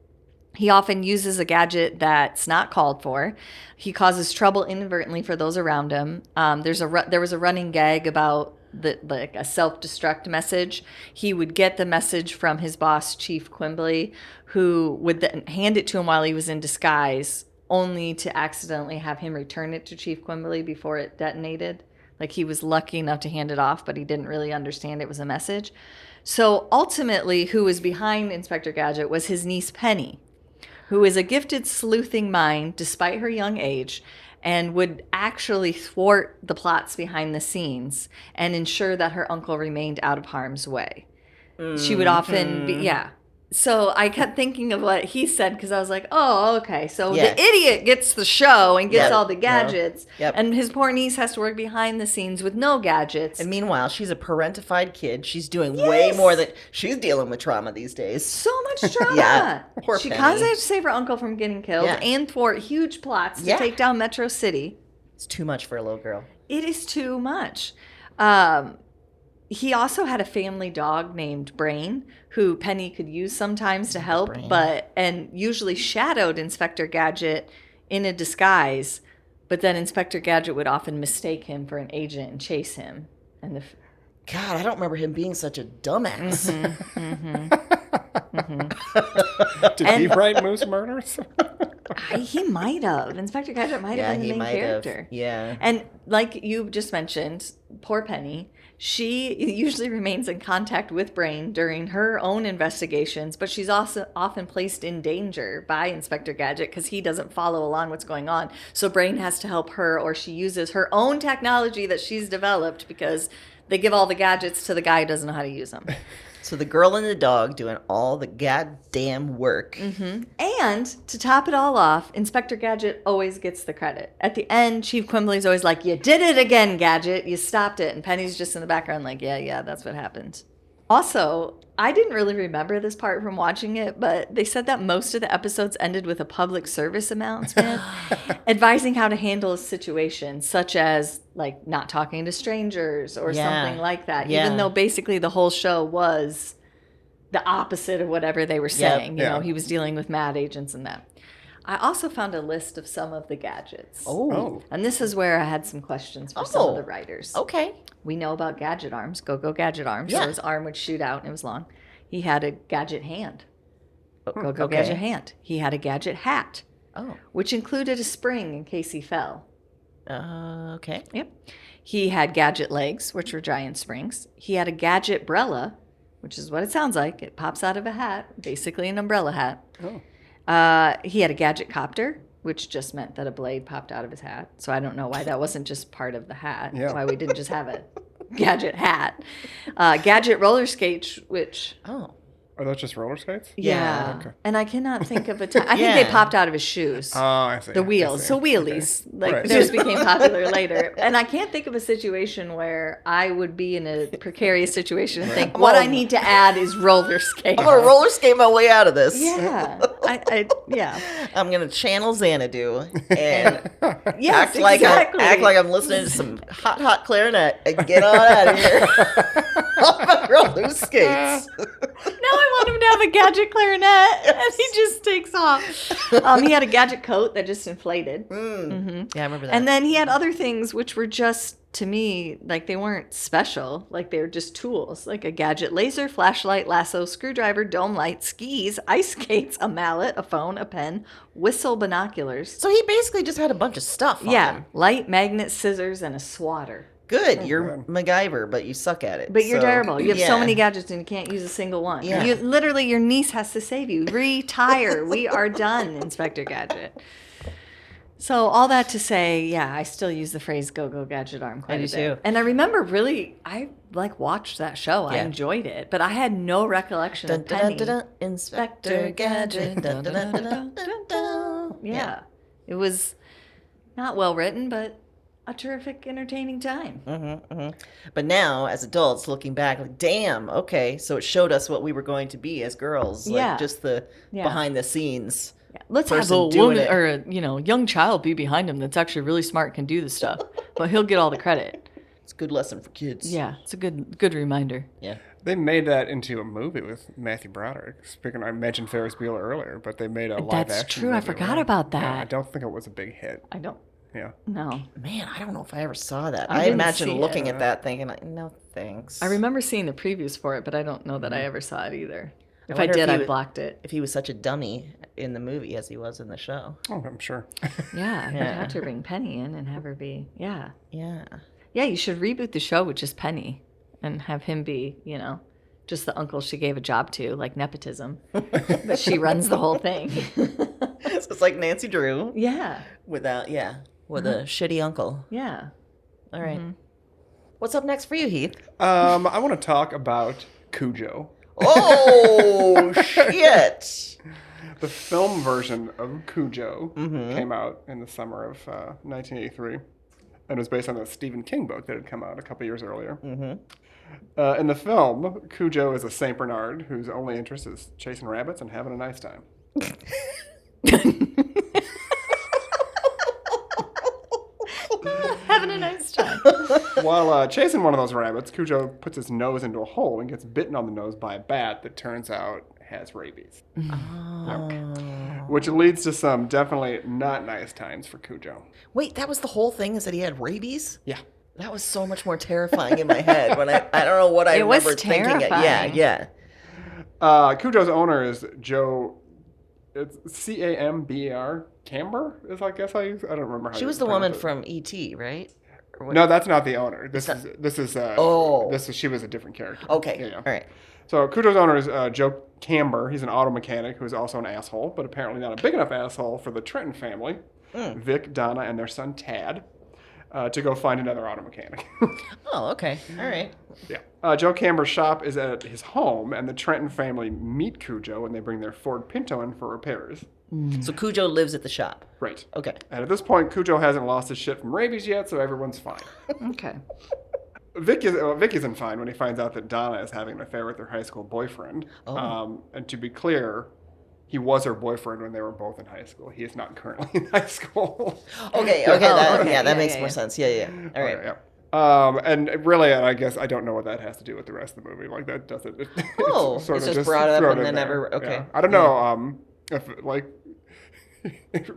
He often uses a gadget that's not called for. He causes trouble inadvertently for those around him. There was a running gag about a self-destruct message. He would get the message from his boss, Chief Quimbley, who would then hand it to him while he was in disguise, only to accidentally have him return it to Chief Quimbley before it detonated. Like he was lucky enough to hand it off, but he didn't really understand it was a message. So ultimately, who was behind Inspector Gadget was his niece Penny, who is a gifted sleuthing mind despite her young age, and would actually thwart the plots behind the scenes and ensure that her uncle remained out of harm's way. She would often be, So I kept thinking of what he said because I was like, oh, okay. So the idiot gets the show and gets all the gadgets. Yep. And his poor niece has to work behind the scenes with no gadgets. And meanwhile, she's a parentified kid. She's doing way more than... She's dealing with trauma these days. So much trauma. Yeah. Poor She Penny. constantly has to save her uncle from getting killed and thwart huge plots to take down Metro City. It's too much for a little girl. It is too much. He also had a family dog named Brain, who Penny could use sometimes to help, and usually shadowed Inspector Gadget in a disguise. But then Inspector Gadget would often mistake him for an agent and chase him. And God, I don't remember him being such a dumbass. Did he write Moose Murders? He might have. Inspector Gadget might have been the main character. Yeah. And like you just mentioned, poor Penny, she usually remains in contact with Brain during her own investigations, but she's also often placed in danger by Inspector Gadget because he doesn't follow along what's going on. So Brain has to help her, or she uses her own technology that she's developed because they give all the gadgets to the guy who doesn't know how to use them. So the girl and the dog doing all the goddamn work. Mm-hmm. And to top it all off, Inspector Gadget always gets the credit. At the end, Chief Quimbley's always like, you did it again, Gadget. You stopped it. And Penny's just in the background like, yeah, that's what happened. Also, I didn't really remember this part from watching it, but they said that most of the episodes ended with a public service announcement advising how to handle a situation, such as like not talking to strangers or something like that, even though basically the whole show was the opposite of whatever they were saying. You know, he was dealing with mad agents and that. I also found a list of some of the gadgets. Oh. And this is where I had some questions for some of the writers. Okay. We know about gadget arms, go-go gadget arms. Yeah. So his arm would shoot out and it was long. He had a gadget hand. Go-go Okay. gadget hand. He had a gadget hat, Oh. which included a spring in case he fell. Okay. Yep. He had gadget legs, which were giant springs. He had a gadget brella, which is what it sounds like. It pops out of a hat, basically an umbrella hat. Oh. He had a gadget copter, which just meant that a blade popped out of his hat. So I don't know why that wasn't just part of the hat. Yeah. Why we didn't just have a gadget hat. Gadget roller skates, which... Oh. Are those just roller skates? Yeah. Okay. And I cannot think of a time. I think they Yeah. popped out of his shoes. Oh, I see. The I wheels. see. So wheelies. Okay. Like Right. those became popular later. And I can't think of a situation where I would be in a precarious situation and think, what I need to add is roller skates. I'm going to roller skate my way out of this. Yeah. Yeah. I'm going to channel Xanadu and Yes, act like exactly. I'm listening to some hot clarinet and get on out of here. On my roller skates. Now I want him to have a gadget clarinet, and he just takes off. He had a gadget coat that just inflated. Yeah, I remember that. And then he had other things which were just, to me, like they weren't special. Like they were just tools. Like a gadget laser, flashlight, lasso, screwdriver, dome light, skis, ice skates, a mallet, a phone, a pen, whistle, binoculars. So he basically just had a bunch of stuff on Yeah, him. light, magnet, scissors, and a swatter. Good. You're MacGyver, but you suck at it. But you're So, terrible. You have so yeah. many gadgets and you can't use a single one. Yeah. You, literally, your niece has to save you. Retire. We are done, Inspector Gadget. So all that to say, yeah, I still use the phrase "go-go gadget arm" quite I do a bit. too. And I remember I watched that show. I Yeah. enjoyed it, but I had no recollection Dun, of dun, Penny. dun, dun, dun. Inspector Gadget. Dun, dun, dun, dun, dun, dun, dun. Yeah, it was not well written, but a terrific, entertaining time. But now, as adults, looking back, like, damn, okay, so it showed us what we were going to be as girls. Like, Yeah. just the Yeah. behind the scenes. Let's have person a doing woman it. or a young child be behind him that's actually really smart and can do the stuff, but he'll get all the credit. It's a good lesson for kids. Yeah, it's a good reminder. Yeah. They made that into a movie with Matthew Broderick. Speaking, I mentioned Ferris Bueller earlier, but they made a live That's action. true. I movie forgot with it. about that. Yeah, I don't think it was a big hit. I don't Yeah. know. Man, I don't know if I ever saw that. I I didn't imagine see looking it. at that thinking, like, no thanks. I remember seeing the previews for it, but I don't know that I ever saw it either. If I wonder if did, he I would- blocked it. if he was such a dummy in the movie as he was in the show. Oh, I'm sure. Yeah, I'd Yeah. have to bring Penny in and have her be. Yeah. Yeah. Yeah, you should reboot the show with just Penny and have him be, just the uncle she gave a job to, like nepotism. But she runs the whole thing. So it's like Nancy Drew Yeah. with a shitty uncle. Yeah. All right. What's up next for you, Heath? I want to talk about Cujo. Oh, shit. The film version of Cujo came out in the summer of 1983 and was based on a Stephen King book that had come out a couple years earlier. In the film, Cujo is a Saint Bernard whose only interest is chasing rabbits and having a nice time. Having a nice time. While chasing one of those rabbits, Cujo puts his nose into a hole and gets bitten on the nose by a bat that turns out has rabies. Which leads to some definitely not nice times for Cujo. Wait, that was the whole thing, is that he had rabies? Yeah. That was so much more terrifying in my head when I don't know what I It was remember thinking. terrifying. Yeah. Cujo's owner is Joe. It's Camber. Camber is I guess I don't remember how She you was the pronounce woman it. from E.T., right? Or what? No, that's not the owner. Oh. She was a different character. Okay. Yeah. All right. So Cujo's owner is Joe Camber. He's an auto mechanic who's also an asshole, but apparently not a big enough asshole for the Trenton family, Vic, Donna, and their son Tad, to go find another auto mechanic. Oh, okay. All right. Yeah. Joe Camber's shop is at his home, and the Trenton family meet Cujo, and they bring their Ford Pinto in for repairs. So Cujo lives at the shop. Right. Okay. And at this point, Cujo hasn't lost his shit from rabies yet, so everyone's fine. Okay. Vic isn't fine when he finds out that Donna is having an affair with her high school boyfriend. And to be clear, he was her boyfriend when they were both in high school. He is not currently in high school. Okay. okay. That Yeah, makes yeah, more yeah. sense. Yeah. All right. Yeah. And really, I guess I don't know what that has to do with the rest of the movie. Like that doesn't. Oh, sort it's of just brought up thrown and in then there. never. Okay. Yeah. I don't know. If like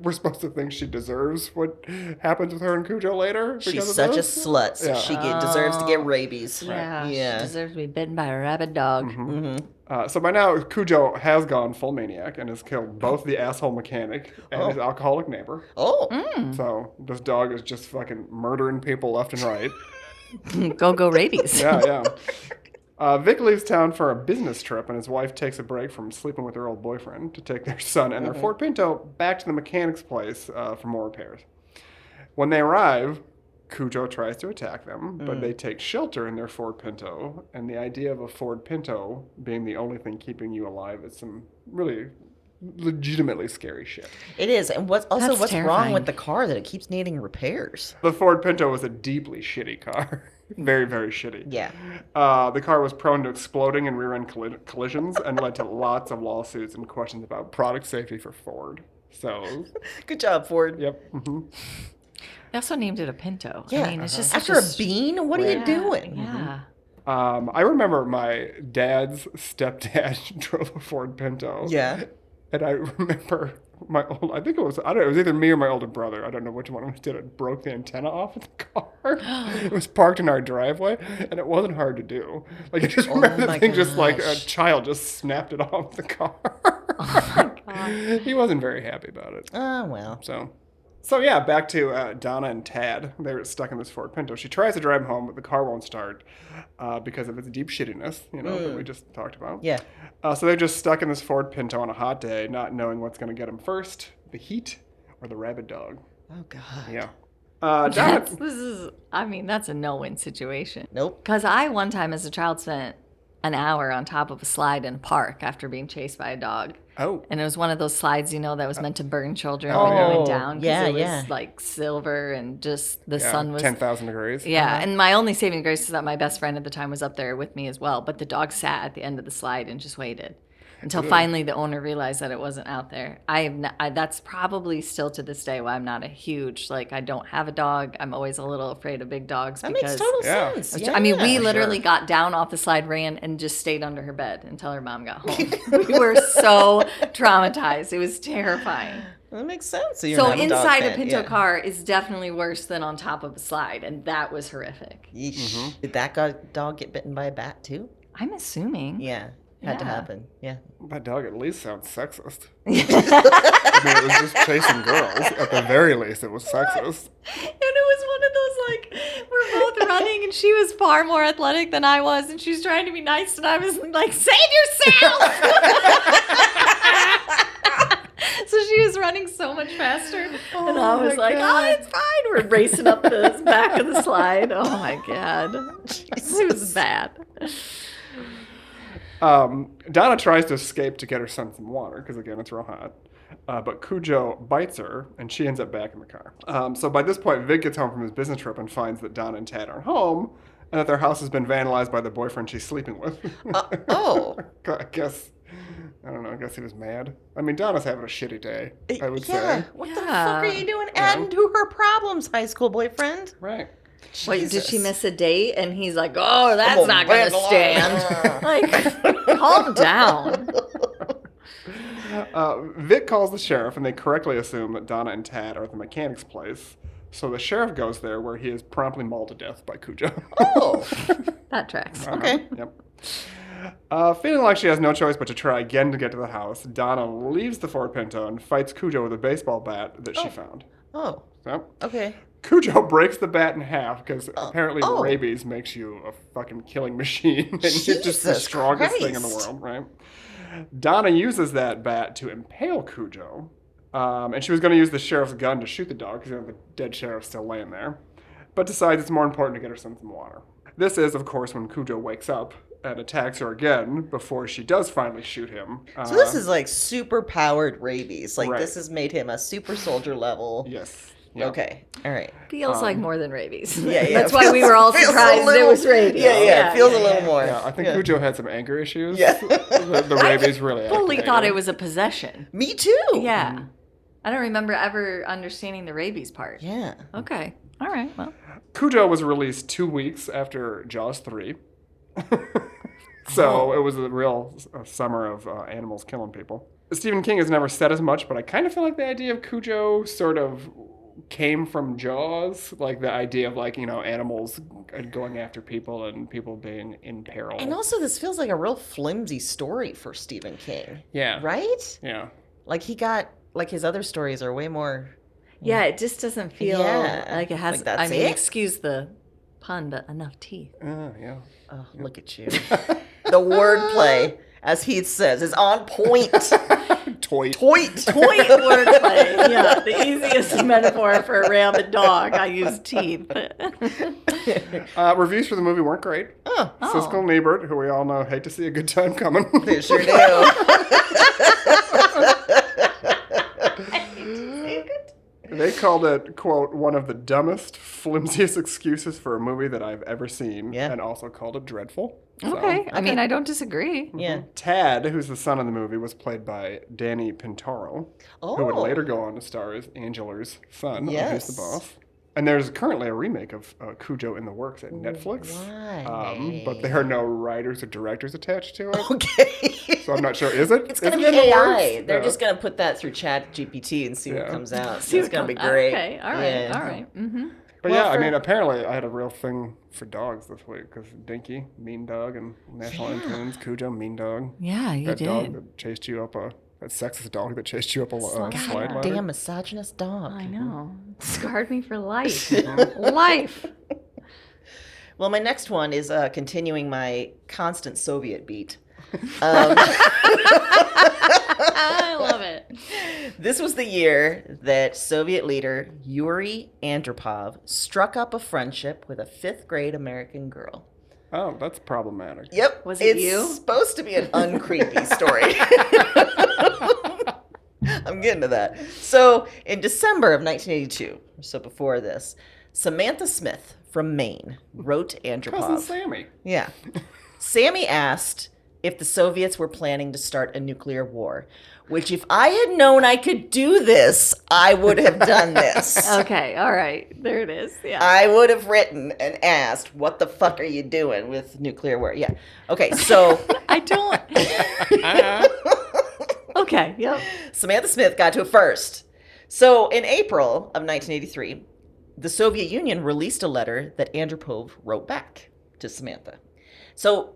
we're supposed to think she deserves what happens with her and Cujo later. She's such a slut, so she deserves to get rabies. Yeah, Yeah. she deserves to be bitten by a rabid dog. So by now, Cujo has gone full maniac and has killed both the asshole mechanic and his alcoholic neighbor. Oh. So this dog is just fucking murdering people left and right. Go rabies. Yeah. Vic leaves town for a business trip, and his wife takes a break from sleeping with her old boyfriend to take their son and their Ford Pinto back to the mechanic's place for more repairs. When they arrive, Cujo tries to attack them, but they take shelter in their Ford Pinto, and the idea of a Ford Pinto being the only thing keeping you alive is some really legitimately scary shit. It is. And what's wrong terrifying. with the car that it keeps needing repairs? The Ford Pinto was a deeply shitty car. Very, very shitty. Yeah. The car was prone to exploding and rear-end collisions and led to lots of lawsuits and questions about product safety for Ford. So, Good job, Ford. yep. They also named it a Pinto. Yeah. I mean, it's just After a bean? What are you doing? Yeah. I remember my dad's stepdad drove a Ford Pinto. Yeah. And I remember it was either me or my older brother. I don't know which one of us did it. Broke the antenna off of the car. It was parked in our driveway, and it wasn't hard to do. Like, I just remember the thing just like a child just snapped it off the car. Oh my God. He wasn't very happy about it. Oh, well. So yeah, back to Donna and Tad. They were stuck in this Ford Pinto. She tries to drive home, but the car won't start because of its deep shittiness, that we just talked about. Yeah. So they're just stuck in this Ford Pinto on a hot day, not knowing what's going to get them first, the heat or the rabid dog. Oh, God. Yeah. That's a no-win situation. Nope. Because I, one time as a child, spent an hour on top of a slide in a park after being chased by a dog. Oh. And it was one of those slides, that was meant to burn children when they went down. Yeah, it was like silver and just the sun was 10,000 degrees. Yeah, and my only saving grace is that my best friend at the time was up there with me as well. But the dog sat at the end of the slide and just waited until finally the owner realized that it wasn't out there. That's probably still to this day why I'm not a huge, I don't have a dog. I'm always a little afraid of big dogs. That makes total sense. I Yeah, mean, we literally got down off the slide, ran, and just stayed under her bed until her mom got home. We were so traumatized. It was terrifying. That makes sense. So inside a Pinto car is definitely worse than on top of a slide, and that was horrific. Yeesh. Did that dog get bitten by a bat too? I'm assuming. Yeah. Had to happen. Yeah. That dog at least sounds sexist. I mean, it was just chasing girls. At the very least, it was sexist. And it was one of those, we're both running, and she was far more athletic than I was, and she was trying to be nice, and I was like, save yourself! So she was running so much faster, and I was like, oh, it's fine. We're racing up the back of the slide. Oh, my God. It was bad. Donna tries to escape to get her son some water, because again, it's real hot. But Cujo bites her, and she ends up back in the car. So by this point, Vic gets home from his business trip and finds that Donna and Tad aren't home, and that their house has been vandalized by the boyfriend she's sleeping with. I guess he was mad. I mean, Donna's having a shitty day, I would say. What the fuck are you doing adding to her problems, high school boyfriend? Right. Wait, did she miss a date? And he's like, oh, that's not going to stand. Calm down. Vic calls the sheriff, and they correctly assume that Donna and Tad are at the mechanic's place. So the sheriff goes there, where he is promptly mauled to death by Cujo. Oh. That tracks. Okay. Yep. Feeling like she has no choice but to try again to get to the house, Donna leaves the Ford Pinto and fights Cujo with a baseball bat that she found. Oh. So, Okay. Cujo breaks the bat in half because apparently rabies makes you a fucking killing machine. And it's just the strongest thing in the world, right? Donna uses that bat to impale Cujo. And she was going to use the sheriff's gun to shoot the dog because the dead sheriff's still laying there. But decides it's more important to get her son some water. This is, of course, when Cujo wakes up and attacks her again before she does finally shoot him. So this is super powered rabies. Right. This has made him a super soldier level. Yes. Yep. Okay. All right. Feels like more than rabies. Yeah. That's why we were all surprised it was rabies. Yeah. It feels a little more. Yeah, I think Cujo had some anger issues. Yeah. the rabies really fully activated. thought it was a possession. Me too. Yeah. I don't remember ever understanding the rabies part. Yeah. Okay. All right. Well. Cujo was released 2 weeks after Jaws 3. So it was a real summer of animals killing people. Stephen King has never said as much, but I kind of feel like the idea of Cujo sort of came from Jaws, like the idea of like, animals going after people and people being in peril. And also this feels like a real flimsy story for Stephen King. Yeah. Right? Yeah. Like he got, like his other stories are way more... Yeah, it just doesn't feel like it has, Like that's it? excuse the pun, but enough teeth. Yeah. Oh, look at you. The wordplay, as Heath says, is on point. Toy. Point. Wordplay. Yeah, the easiest metaphor for a rabid dog. I use teeth. Reviews for the movie weren't great. Oh. Siskel and Ebert, who we all know hate to see a good time coming. They sure do. They called it, quote, one of the dumbest, flimsiest excuses for a movie that I've ever seen. Yeah. And also called it dreadful. So, Okay. I mean, I don't disagree. Yeah. Tad, who's the son of the movie, was played by Danny Pintaro, who would later go on to star as Angela's son on Who's the Boss. And there's currently a remake of Cujo in the works at Netflix. Why? But there are no writers or directors attached to it. Okay. So I'm not sure. Is it? It's going to Is be it in the AI. works? They're Yeah. just going to put that through Chat GPT and see what Yeah. comes out. So it's going to be great. Okay. All right. Yeah. All right. Mm-hmm. But Well, yeah, for- I mean, apparently I had a real thing for dogs this week because Dinky, mean dog, and National Lampoon's Cujo, mean dog. Yeah, you That did. dog that chased you up that sexist dog that chased you up a slide ladder. Damn misogynist dog. I know. Scarred me for life. Life. Well, my next one is continuing my constant Soviet beat. I love it. This was the year that Soviet leader Yuri Andropov struck up a friendship with a 5th grade American girl. Oh, that's problematic. Yep. Was it it's you? supposed to be an uncreepy story. I'm getting to that. So, in December of 1982, so before this, Samantha Smith from Maine wrote Cousin Andropov. Sammy. Yeah. Sammy asked if the Soviets were planning to start a nuclear war, which if I had known I could do this, I would have done this. Okay. All right. There it is. Yeah. I would have written and asked, what the fuck are you doing with nuclear war? Yeah. Okay, so I don't. Okay. Yep. Samantha Smith got to it first. So in April of 1983, the Soviet Union released a letter that Andropov wrote back to Samantha. So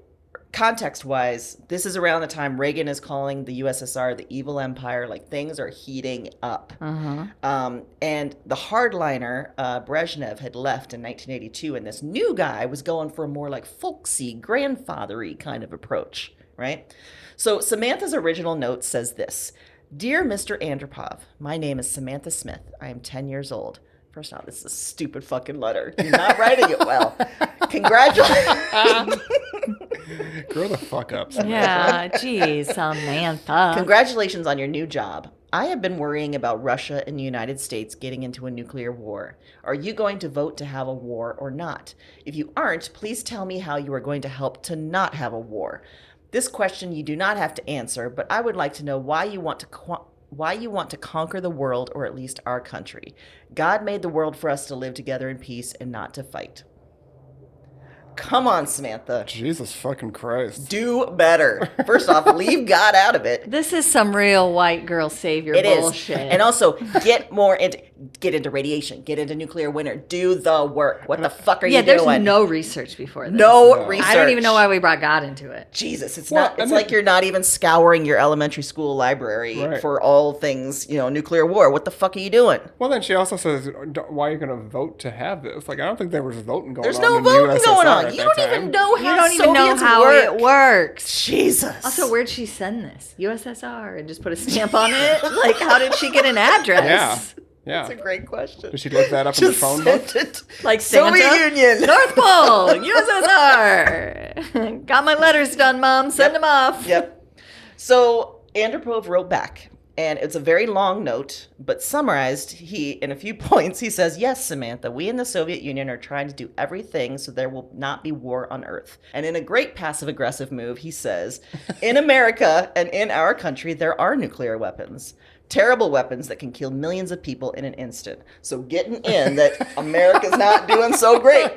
context-wise, this is around the time Reagan is calling the USSR the evil empire, like things are heating up. And the hardliner Brezhnev had left in 1982, and this new guy was going for a more like folksy, grandfathery kind of approach, right? So Samantha's original note says this: "Dear Mr. Andropov, my name is Samantha Smith. I am 10 years old." First off, this is a stupid fucking letter. You're not writing it well. Congratulations. Grow the fuck up, Samantha. Yeah. Geez, Samantha. Congratulations on your new job. I have been worrying about Russia and the United States getting into a nuclear war. Are you going to vote to have a war or not? If you aren't, please tell me how you are going to help to not have a war. This question you do not have to answer, but I would like to know why you want to conquer the world, or at least our country. God made the world for us to live together in peace and not to fight. Come on, Samantha. Jesus fucking Christ. Do better. First off, leave God out of it. This is some real white girl savior It is. bullshit. And also, get into radiation, get into nuclear winter, do the work. What the fuck are you there's doing? no research before this. No research. I don't even know why we brought God into it. Jesus, it's Well, not. It's and like then- you're not even scouring your elementary school library Right. for all things, nuclear war. What the fuck are you doing? Well, then she also says, why are you going to vote to have this? Like, I don't think there was voting going There's on no in the voting USSR going on. at You that don't time. even know how You don't even know Soviets how work. it works. Jesus. Also, where'd she send this? USSR, and just put a stamp on it? Like, how did she get an address? Yeah. Yeah. That's a great question. Did she look that up in the phone book? Send it. Like Santa? Soviet Union. North Pole, USSR. Got my letters done, Mom. Send them off. Yep. So Andropov wrote back, and it's a very long note, but summarized, in a few points, he says, "Yes, Samantha, we in the Soviet Union are trying to do everything so there will not be war on Earth." And in a great passive-aggressive move, he says, "In America and in our country, there are nuclear weapons. Terrible weapons that can kill millions of people in an instant. So getting in that America's not doing so great."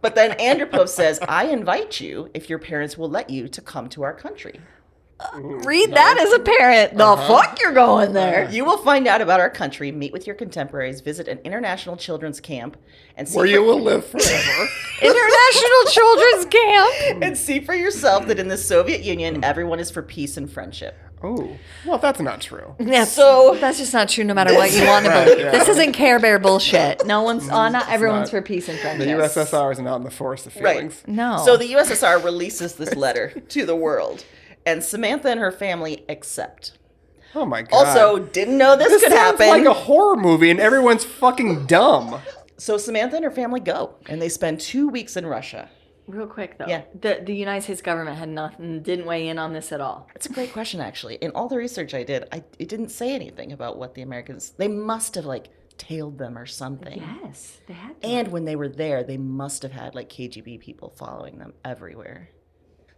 But then Andropov says, "I invite you, if your parents will let you, to come to our country." Read that as a parent. The fuck you're going there. You will find out about our country, meet with your contemporaries, visit an international children's camp, and see Where you will live forever. International Children's Camp. and see for yourself that in the Soviet Union, everyone is for peace and friendship. Oh, well, that's not true. Yeah, So- that's just not true no matter what you want to Right, believe. yeah. This isn't Care Bear bullshit. No one's not everyone's not. for peace and The friendship. USSR is not in the forest of Right. feelings. No. So the USSR releases this letter to the world, and Samantha and her family accept. Oh my god. Also, didn't know this could sounds happen. like a horror movie and everyone's fucking dumb. So Samantha and her family go, and they spend 2 weeks in Russia. Real quick though. Yeah. The United States government had nothing, didn't weigh in on this at all. It's a great question, actually. In all the research I did, it didn't say anything about what the Americans... They must have, like, tailed them or something. Yes, they had to. And when they were there, they must have had, like, KGB people following them everywhere.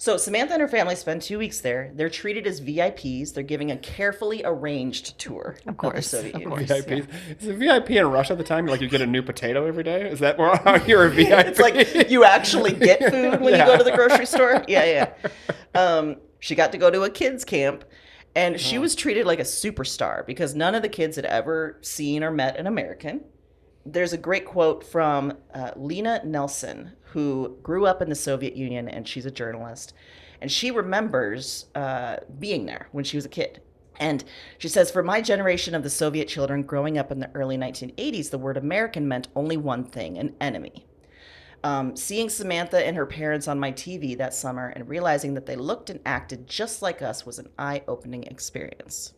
So Samantha and her family spend 2 weeks there. They're treated as VIPs. They're giving a carefully arranged tour of course, the Soviet of Union. course. VIPs. Is a VIP in Russia at the time? Like you get a new potato every day? Is that how you're a VIP? It's like you actually get food when you go to the grocery store. Yeah. She got to go to a kids camp, and she was treated like a superstar because none of the kids had ever seen or met an American. There's a great quote from Lena Nelson, who grew up in the Soviet Union, and she's a journalist. And she remembers being there when she was a kid. And she says, for my generation of the Soviet children growing up in the early 1980s, the word American meant only one thing, an enemy. Seeing Samantha and her parents on my TV that summer and realizing that they looked and acted just like us was an eye-opening experience.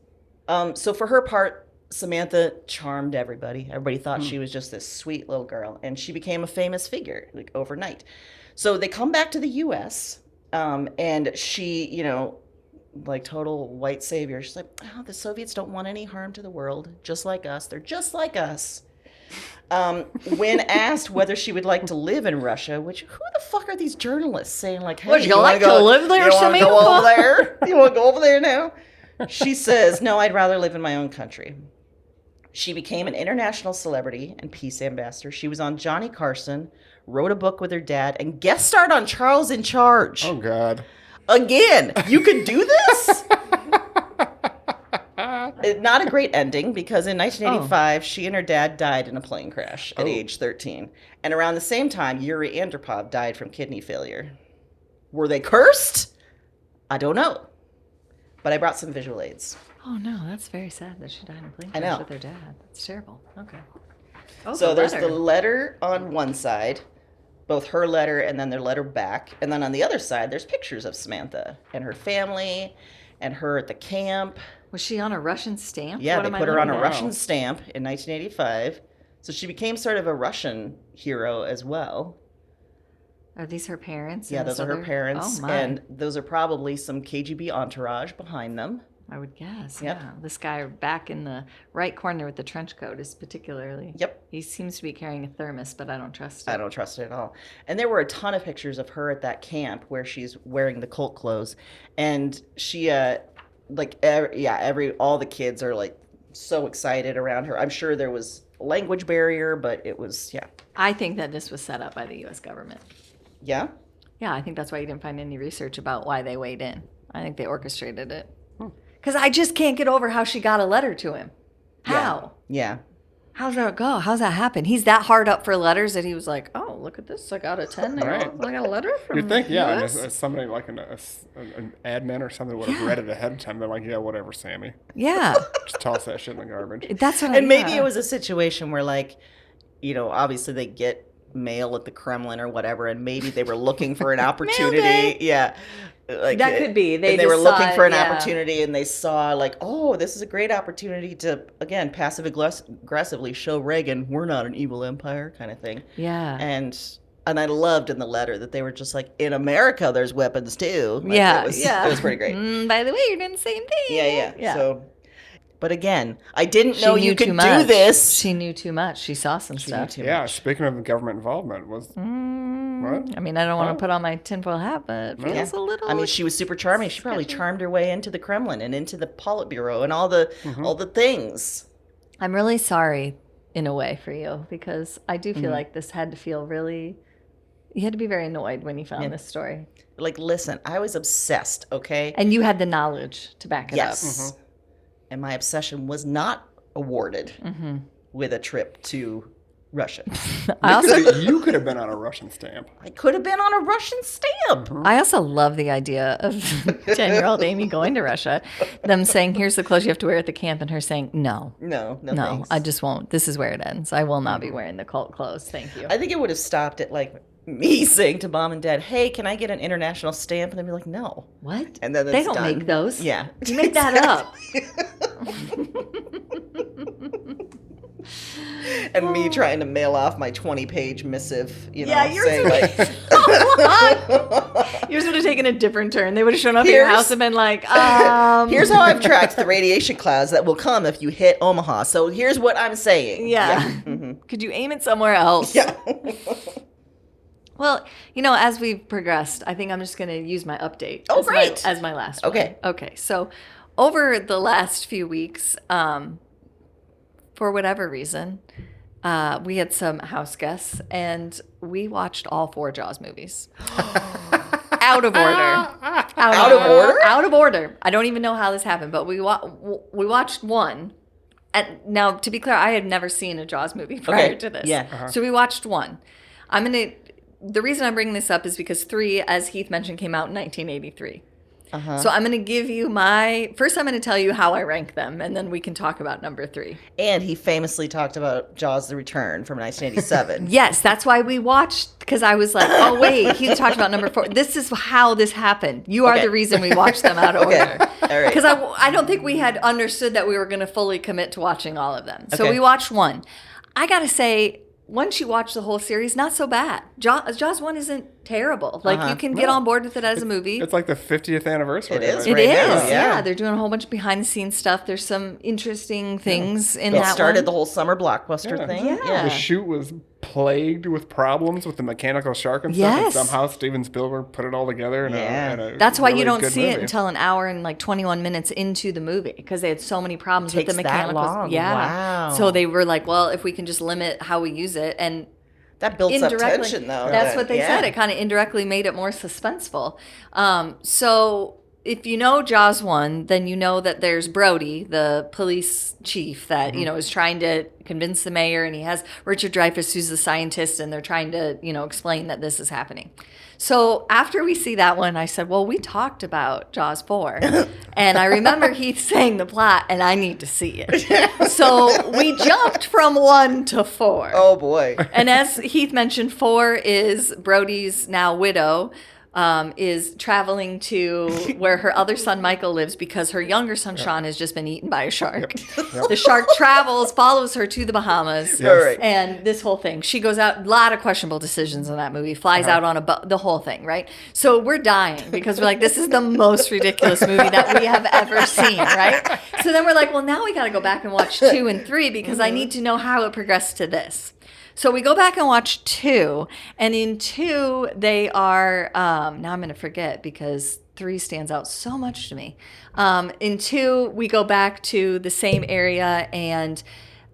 So for her part, Samantha charmed everybody. Everybody thought she was just this sweet little girl, and she became a famous figure, like, overnight. So they come back to the U.S., and she, like total white savior. She's like, oh, the Soviets don't want any harm to the world, just like us. They're just like us. When asked whether she would like to live in Russia, which, who the fuck are these journalists saying, like, hey, Would you like to live there, you want to go over Samantha? there? You want to go over there now? She says, no, I'd rather live in my own country. She became an international celebrity and peace ambassador. She was on Johnny Carson, wrote a book with her dad, and guest starred on Charles in Charge. Oh god. Again, you could do this? Not a great ending, because in 1985, she and her dad died in a plane crash at age 13. And around the same time, Yuri Andropov died from kidney failure. Were they cursed? I don't know. But I brought some visual aids. Oh no, that's very sad that she died in a plane I crash know. with her dad. That's terrible. Okay. Oh, So there's letter. the letter on one side, both her letter and then their letter back. And then on the other side, there's pictures of Samantha and her family and her at the camp. Was she on a Russian stamp? Yeah, What they am I put her on a looking at? Russian stamp in 1985. So she became sort of a Russian hero as well. Are these her parents? Yeah, and those this are her other- parents. Oh my. And those are probably some KGB entourage behind them. I would guess. Yep. Yeah. This guy back in the right corner with the trench coat is particularly. Yep. He seems to be carrying a thermos, but I don't trust it. I don't trust it at all. And there were a ton of pictures of her at that camp where she's wearing the cult clothes. And she, all the kids are like so excited around her. I'm sure there was a language barrier, but it was, yeah. I think that this was set up by the U.S. government. Yeah? Yeah, I think that's why you didn't find any research about why they weighed in. I think they orchestrated it. Because I just can't get over how she got a letter to him. How? Yeah. How's that go? How's that happen? He's that hard up for letters that he was like, oh, look at this. I got a 10. Right. I got a letter from You'd think, yeah, and US? as somebody like an admin or something would have read it ahead of time. They're like, yeah, whatever, Sammy. Yeah. Just toss that shit in the garbage. That's what And maybe yeah. it was a situation where, like, obviously they get mail at the Kremlin or whatever, and maybe they were looking for an opportunity. Yeah. Like, That could be. They were just looking saw for it, an yeah. opportunity, and they saw, like, oh, this is a great opportunity to, again, passive aggressively show Reagan we're not an evil empire kind of thing. Yeah. And I loved in the letter that they were just like, in America, there's weapons too. Like, Yeah. It was, yeah. It was pretty great. By the way, you're doing the same thing. Yeah. So, but again, I didn't She know knew you could too do much. this. She knew too much. She saw some She knew stuff. too Yeah, much. speaking of government involvement, was what? I mean, I don't want Huh? to put on my tinfoil hat, but it feels a little. I mean, she was super charming. She probably sketchy. charmed her way into the Kremlin and into the Politburo and all the things. I'm really sorry in a way for you because I do feel like this had to feel really You had to be very annoyed when you found this story. Like, listen, I was obsessed, okay? And you had the knowledge to back it up. Yes. And my obsession was not awarded with a trip to Russia. You could have been on a Russian stamp. I could have been on a Russian stamp. I also love the idea of 10-year-old Amy going to Russia, them saying, here's the clothes you have to wear at the camp, and her saying, no, thanks. I just won't. This is where it ends. I will not be wearing the cult clothes. Thank you. I think it would have stopped at like me saying to mom and dad, hey, can I get an international stamp? And they'd be like, no. What? And then they don't make those. Yeah. You made that up. And me trying to mail off my 20-page missive, yours saying like... Yours would have taken a different turn. They would have shown up at your house and been like, Here's how I've tracked the radiation clouds that will come if you hit Omaha. So here's what I'm saying. Yeah. Could you aim it somewhere else? Yeah. Well, as we've progressed, I think I'm just going to use my update as my last one. Okay. So over the last few weeks, for whatever reason, we had some house guests, and we watched all 4 Jaws movies. Out of order. Out of order? Out of order. I don't even know how this happened, but we watched one. And now, to be clear, I had never seen a Jaws movie prior to this. Yeah. So we watched one. The reason I'm bringing this up is because 3, as Heath mentioned, came out in 1983. So I'm going to give you first I'm going to tell you how I rank them, and then we can talk about number 3. And he famously talked about Jaws: The Return from 1987. Yes, that's why we watched, because I was like, oh, wait, he talked about number 4. This is how this happened. You are the reason we watched them out of order. All right. Because I don't think we had understood that we were going to fully commit to watching all of them. So we watched one. I got to say, once you watch the whole series, not so bad. Jaws 1 isn't terrible. Like, you can get on board with it as a movie. It's like the 50th anniversary. It is. It right is. now, Yeah. They're doing a whole bunch of behind-the-scenes stuff. There's some interesting things in that one. It started the whole summer blockbuster thing. Yeah. The shoot was plagued with problems with the mechanical shark and stuff. Yes. And somehow Steven Spielberg put it all together. In a That's why you really don't good see it movie. until an hour and like 21 minutes into the movie, because they had so many problems with the mechanicals. That long? Yeah. Wow. So they were like, well, if we can just limit how we use it, and that builds up tension, though. That's what they said. It kind of indirectly made it more suspenseful. So if you know Jaws 1, then you know that there's Brody, the police chief that, is trying to convince the mayor, and he has Richard Dreyfuss, who's the scientist, and they're trying to, explain that this is happening. So after we see that one, I said, well, we talked about Jaws 4. And I remember Heath saying the plot, and I need to see it. So we jumped from 1 to 4. Oh, boy. And as Heath mentioned, 4 is Brody's now widow, is traveling to where her other son Michael lives, because her younger son Sean has just been eaten by a shark. Yep. The shark follows her to the Bahamas, and this whole thing. She goes out, a lot of questionable decisions in that movie, flies out on a boat, the whole thing, right? So we're dying because we're like, this is the most ridiculous movie that we have ever seen, right? So then we're like, well, now we got to go back and watch 2 and 3 because I need to know how it progressed to this. So we go back and watch 2, and in 2, they are, now I'm going to forget because 3 stands out so much to me. In 2, we go back to the same area, and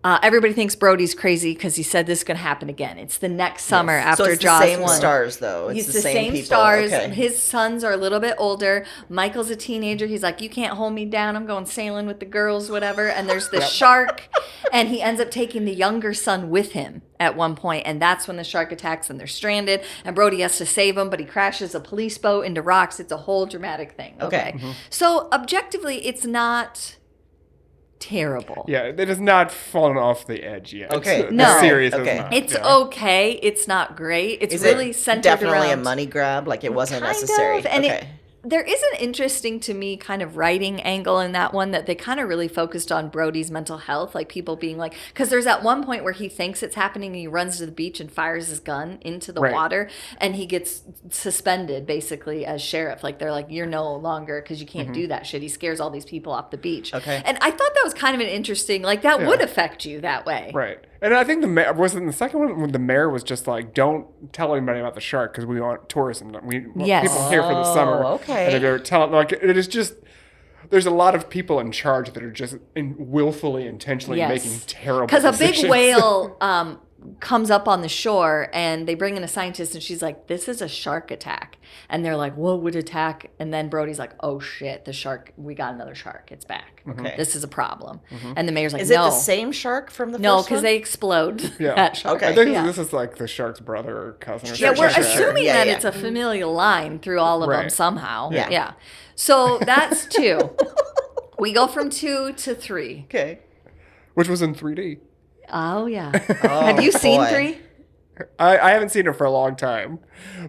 everybody thinks Brody's crazy because he said this is going to happen again. It's the next summer after so it's Jaws the same 1. Stars, though. It's He's the same people. Stars. Okay. His sons are a little bit older. Michael's a teenager. He's like, you can't hold me down. I'm going sailing with the girls, whatever. And there's the shark, and he ends up taking the younger son with him at one point, and that's when the shark attacks and they're stranded, and Brody has to save them, but he crashes a police boat into rocks. It's a whole dramatic thing. Okay. So objectively, it's not terrible. Yeah, it has not fallen off the edge yet. Okay. No. Serious Okay. not. It's okay. It's not great. It's Is really it centered definitely around a money grab? Like, it wasn't kind necessary? of, and okay. there is an interesting to me kind of writing angle in that one, that they kind of really focused on Brody's mental health, like people being like, because there's at one point where he thinks it's happening and he runs to the beach and fires his gun into the water, and he gets suspended basically as sheriff. Like, they're like, you're no longer, because you can't do that shit. He scares all these people off the beach. Okay. And I thought that was kind of an interesting, like, that would affect you that way. Right. And I think the mayor was in the second one when the mayor was just like, don't tell anybody about the shark because we want tourism. We want people here for the summer. Okay. And they're telling, like, it is just, there's a lot of people in charge that are just willfully, intentionally making terrible decisions. Because a big whale comes up on the shore and they bring in a scientist and she's like, this is a shark attack. And they're like, what would attack? And then Brody's like, oh shit, the shark, we got another shark. It's back. Okay. This is a problem. And the mayor's like, Is it the same shark from the No, first because one? they explode that shark. I think Yeah. this is like the shark's brother or cousin or Yeah, something. we're like that. assuming Yeah, that yeah. it's a familial line through all of them Right. somehow. Yeah. Yeah. So that's 2. We go from 2 to 3. Okay. Which was in 3D. Oh, yeah. Have you seen boy. 3? I haven't seen it for a long time,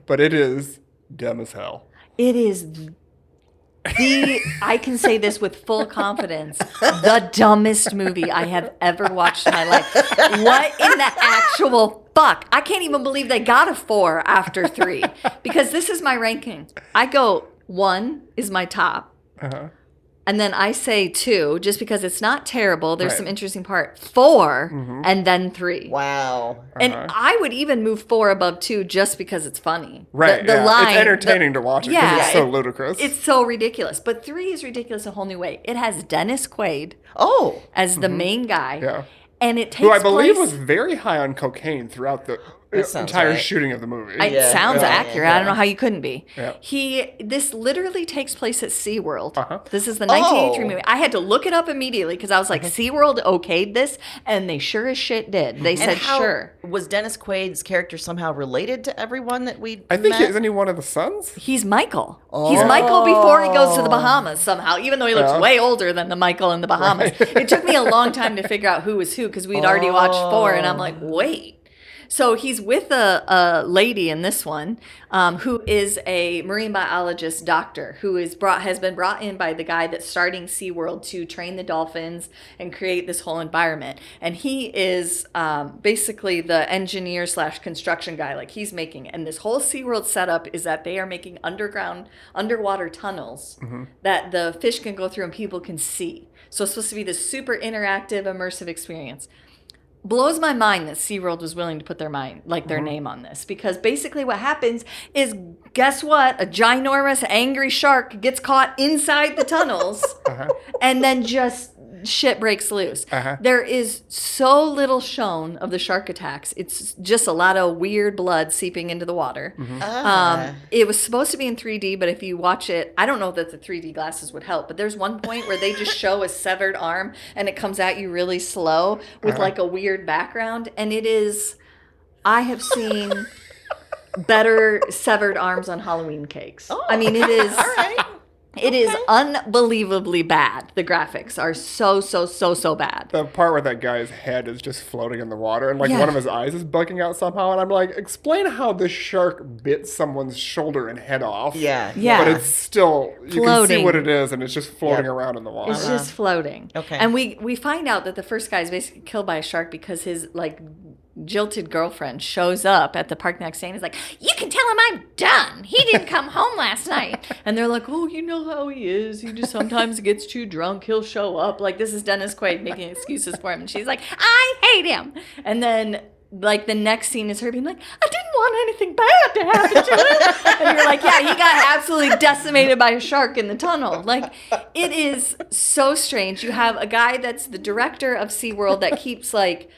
but it is dumb as hell. It is I can say this with full confidence, the dumbest movie I have ever watched in my life. What in the actual fuck? I can't even believe they got a 4 after 3 because this is my ranking. I go 1 is my top. Uh-huh. And then I say 2 just because it's not terrible. There's Right. some interesting part. 4 and then 3. Wow. And I would even move 4 above 2 just because it's funny. Right. The yeah. line. It's entertaining to watch it because yeah, it's so ludicrous. It's so ridiculous. But 3 is ridiculous a whole new way. It has Dennis Quaid Oh. as the main guy. Yeah. And it takes Who I believe place, was very high on cocaine throughout the sounds entire right. shooting of the movie. It Yeah. sounds Yeah. accurate. I don't know how you couldn't be. Yeah. This literally takes place at SeaWorld. Uh-huh. This is the 1983 Oh. movie. I had to look it up immediately because I was like, SeaWorld okayed this, and they sure as shit did. They said, And how, sure. Was Dennis Quaid's character somehow related to everyone that we I think, met? isn't he one of the sons? He's Michael. He's Michael before he goes to the Bahamas somehow, even though he looks Yeah. way older than the Michael in the Bahamas. It took me a long time to figure out who was who because we'd already watched 4, and I'm like, wait. So he's with a lady in this one who is a marine biologist doctor who has been brought in by the guy that's starting SeaWorld to train the dolphins and create this whole environment. And he is basically the engineer / construction guy, like he's making. And this whole SeaWorld setup is that they are making underwater tunnels that the fish can go through and people can see. So it's supposed to be this super interactive, immersive experience. Blows my mind that SeaWorld was willing to put their name on this because basically what happens is, guess what? A ginormous angry shark gets caught inside the tunnels and then just shit breaks loose. There is so little shown of the shark attacks. It's just a lot of weird blood seeping into the water. It was supposed to be in 3D, but if you watch it, I don't know that the 3D glasses would help, but there's one point where they just show a severed arm and it comes at you really slow with like a weird background. And it is, I have seen better severed arms on Halloween cakes. I mean, it is. All right. It is unbelievably bad. The graphics are so bad. The part where that guy's head is just floating in the water and like Yeah. one of his eyes is bugging out somehow. And I'm like, explain how this shark bit someone's shoulder and head off. Yeah. Yeah. But it's still, you can see Floating. what it is and it's just floating Yep. around in the water. It's just floating. Okay. And we find out that the first guy is basically killed by a shark because his like jilted girlfriend shows up at the park next day and is like, you can tell him I'm done. He didn't come home last night. And they're like, oh, you know how he is. He just sometimes gets too drunk. He'll show up. Like, this is Dennis Quaid making excuses for him. And she's like, I hate him. And then like the next scene is her being like, I didn't want anything bad to happen to him. And you're like, yeah, he got absolutely decimated by a shark in the tunnel. Like, it is so strange. You have a guy that's the director of SeaWorld that keeps like,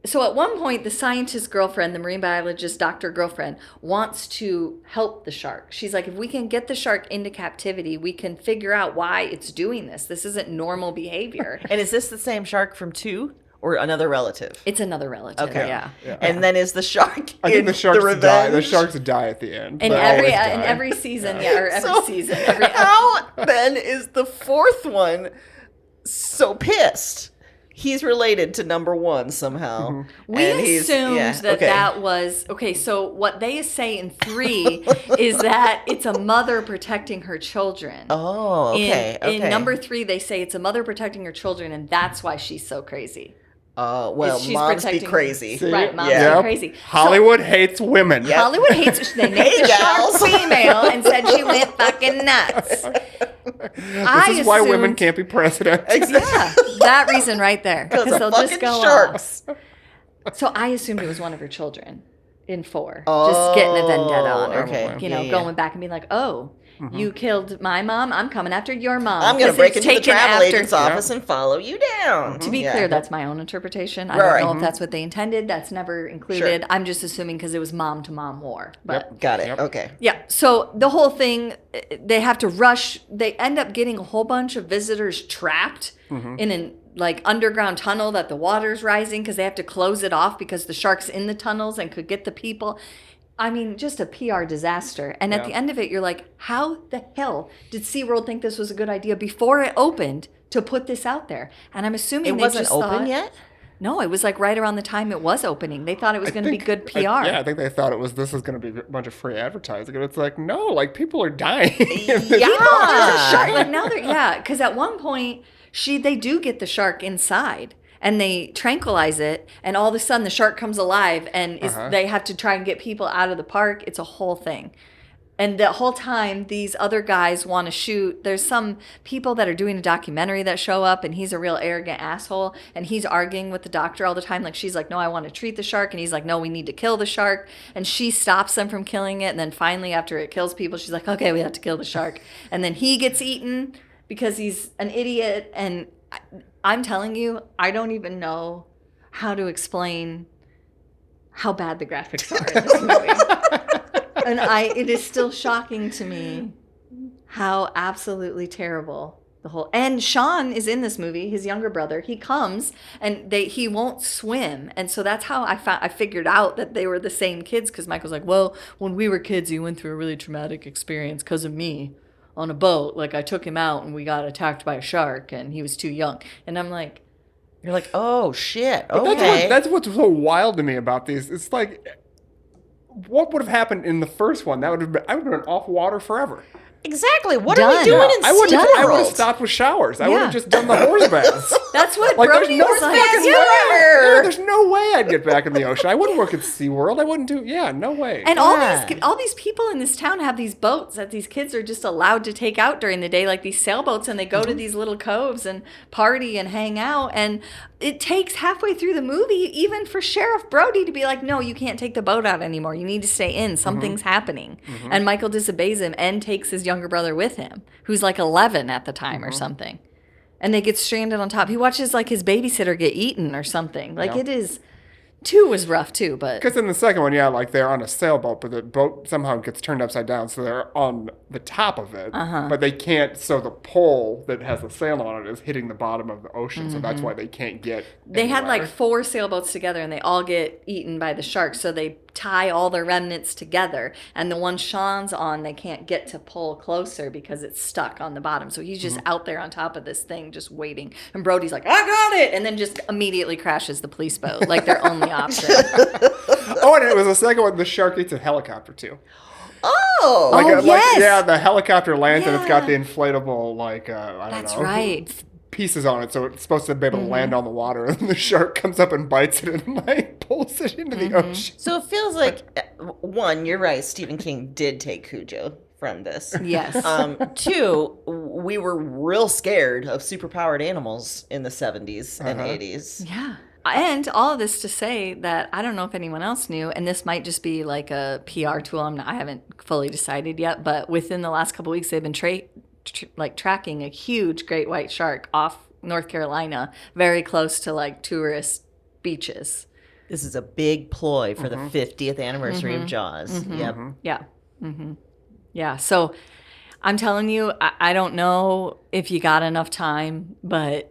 so at one point, the scientist's girlfriend, the marine biologist doctor girlfriend, wants to help the shark. She's like, if we can get the shark into captivity, we can figure out why it's doing this. This isn't normal behavior. And is this the same shark from 2 or another relative? It's another relative. Okay. Yeah. And then is the shark I think in the sharks Revenge? die. The sharks die at the end. In They always die. every season, or every So, season. How then is the 4th one so pissed? He's related to number 1 somehow. We And he's- assumed yeah, that okay. that was okay. So what they say in 3 is that it's a mother protecting her children. Oh, okay. In number 3, they say it's a mother protecting her children, and that's why she's so crazy. Well, She's moms be protecting- crazy. See? Right, moms Yeah. are crazy. Hollywood hates women. Yep. Hollywood hates. They made the shark gals. female and said she went fucking nuts. This is why women can't be president. Yeah, that reason right there. Because Because of they'll just fucking go sharks. off. So I assumed it was one of her children in 4. Just getting a vendetta on her. okay. You know, Yeah, yeah. going back and being like, oh. You killed my mom. I'm coming after your mom. I'm going to 'Cause break it's into the taken travel after- agent's office and follow you down. To be clear, that's my own interpretation. I Right. don't know if that's what they intended. That's never included. Sure. I'm just assuming because it was mom-to-mom war. But Got it. Okay. yeah, so the whole thing, they have to rush. They end up getting a whole bunch of visitors trapped in an underground tunnel that the water's rising because they have to close it off because the shark's in the tunnels and could get the people. I mean, just a PR disaster. And at the end of it, you're like, how the hell did SeaWorld think this was a good idea before it opened to put this out there? And I'm assuming It they wasn't just open thought, yet? No, it was like right around the time it was opening. They thought it was going to be good PR. I think they thought this was going to be a bunch of free advertising. And it's like, no, like people are dying. Like now they're, because at one point, they do get the shark inside. And they tranquilize it, and all of a sudden the shark comes alive, and they have to try and get people out of the park. It's a whole thing. And the whole time, these other guys want to shoot. There's some people that are doing a documentary that show up, and he's a real arrogant asshole, and he's arguing with the doctor all the time. Like, she's like, no, I want to treat the shark, and he's like, no, we need to kill the shark. And she stops them from killing it, and then finally, after it kills people, she's like, okay, we have to kill the shark. And then he gets eaten because he's an idiot, and I'm telling you, I don't even know how to explain how bad the graphics are in this movie. And it is still shocking to me how absolutely terrible and Sean is in this movie, his younger brother. He comes and he won't swim. And so that's how I figured out that they were the same kids, because Michael's like, well, when we were kids, he went through a really traumatic experience because of me. On a boat, like I took him out and we got attacked by a shark and he was too young. And I'm like, you're like, oh shit. But Okay. that's what's so wild to me about these. It's like, what would have happened in the first one? I would have been off water forever. Exactly. What are we Done. doing Yeah, in I would have SeaWorld? stopped with showers. I would Yeah. have just done the horse baths. that's what Like, Brody there's no was like. fucking Yeah. way. There's no way I'd get back in the ocean. I wouldn't work at SeaWorld. I wouldn't do. Yeah, no way. And Yeah. all these people in this town have these boats that these kids are just allowed to take out during the day, like these sailboats, and they go to these little coves and party and hang out. And it takes halfway through the movie, even for Sheriff Brody to be like, no, you can't take the boat out anymore. You need to stay in. Something's happening. And Michael disobeys him and takes his younger brother with him, who's like 11 at the time or something. And they get stranded on top. He watches like his babysitter get eaten or something. Like it is... 2 was rough too, but... Because in the second one, like they're on a sailboat, but the boat somehow gets turned upside down, so they're on the top of it. But they can't, so the pole that has the sail on it is hitting the bottom of the ocean, so that's why they can't get They had anywhere. like 4 sailboats together and they all get eaten by the sharks. So they tie all the remnants together. And the one Sean's on, they can't get to pull closer because it's stuck on the bottom. So he's just out there on top of this thing, just waiting. And Brody's like, I got it! And then just immediately crashes the police boat, like their only option. Oh, and it was the second one, the shark eats a helicopter too. Oh. yes! The helicopter lands and it's got Yeah. the inflatable, I don't know. That's right. Pieces on it, so it's supposed to be able to land on the water, and the shark comes up and bites it and pulls it into the ocean. So it feels like, one, you're right, Stephen King did take Cujo from this. Yes. 2, we were real scared of superpowered animals in the 70s and 80s. Yeah. And all of this to say that I don't know if anyone else knew, and this might just be like a PR tool. I haven't fully decided yet, but within the last couple of weeks, they've been tracking a huge great white shark off North Carolina, very close to like tourist beaches. This is a big ploy for the 50th anniversary of Jaws. Yep. Yeah. Yeah. So I'm telling you, I don't know if you got enough time, but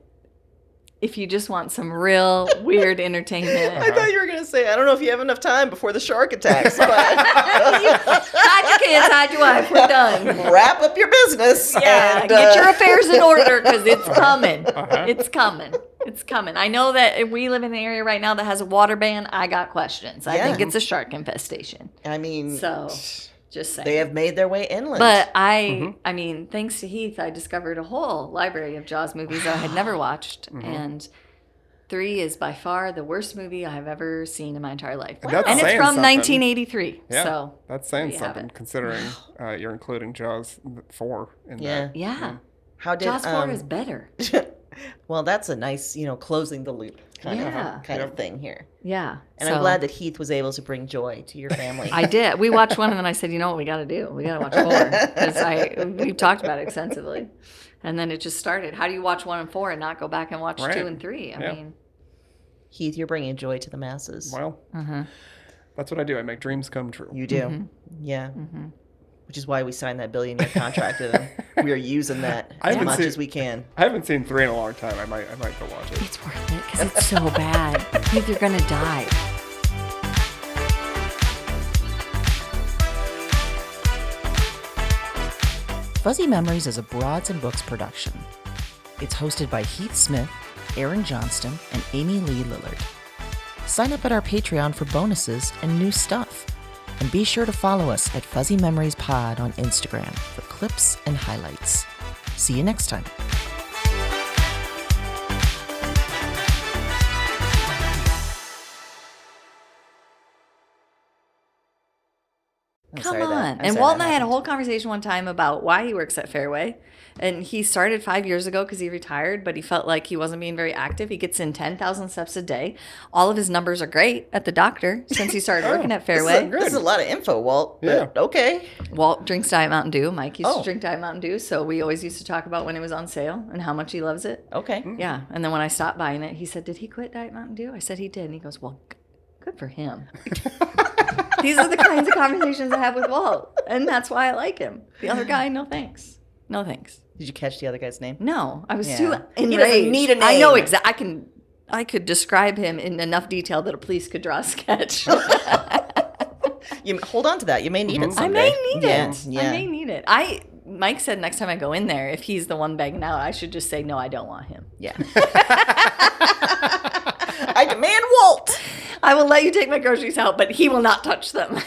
if you just want some real weird entertainment. I thought you were going to say, I don't know if you have enough time before the shark attacks, but Hide your kids, hide your wife, we're done. wrap up your business. Yeah, and, get your affairs in order because it's coming. It's coming. It's coming. I know that we live in an area right now that has a water ban. I got questions. I think it's a shark infestation. I mean, So, just saying. they have made their way inland. But I mean, thanks to Heath, I discovered a whole library of Jaws movies that I had never watched. And 3 is by far the worst movie I have ever seen in my entire life. And that's And it's saying from something. 1983. Yeah, So, that's saying there you have something, it. considering you're including Jaws 4 in Yeah. that. yeah. How did Jaws 4 is better. Well, that's a nice, closing the loop kind Yeah. of thing here. Yeah. And I'm glad that Heath was able to bring joy to your family. I did. We watched one, and then I said, you know what we got to do? We got to watch 4 because we've talked about it extensively. And then it just started. How do you watch 1 and 4 and not go back and watch 2 and 3? I mean, Heath, you're bringing joy to the masses. Well, that's what I do. I make dreams come true. You do. Yeah. Which is why we signed that billion-year contract with them. We are using that as much as we can. I haven't seen 3 in a long time. I might go watch it. it's worth it because it's so bad. If you're going to die. Fuzzy Memories is a Broads and Books production. It's hosted by Heath Smith, Aaron Johnston, and Amy Lee Lillard. Sign up at our Patreon for bonuses and new stuff. And be sure to follow us at Fuzzy Memories Pod on Instagram for clips and highlights. See you next time. Come on. And Walt and I had a whole conversation one time about why he works at Fairway. And he started 5 years ago because he retired, but he felt like he wasn't being very active. He gets in 10,000 steps a day. All of his numbers are great at the doctor since he started working at Fairway. This is a lot of info, Walt. Yeah. Okay. Walt drinks Diet Mountain Dew. Mike used to drink Diet Mountain Dew. So we always used to talk about when it was on sale and how much he loves it. Okay. Yeah. And then when I stopped buying it, he said, "Did he quit Diet Mountain Dew?" I said he did. And he goes, "Well, good for him." These are the kinds of conversations I have with Walt. And that's why I like him. The other guy, no thanks. No thanks. Did you catch the other guy's name? No, I was too enraged. He doesn't need a name. I know exactly. I could describe him in enough detail that a police could draw a sketch. You hold on to that. You may need it someday. I may need it. Yeah. I may need it. Mike said next time I go in there, if he's the one begging out, I should just say, no, I don't want him. Yeah. I demand Walt. I will let you take my groceries out, but he will not touch them.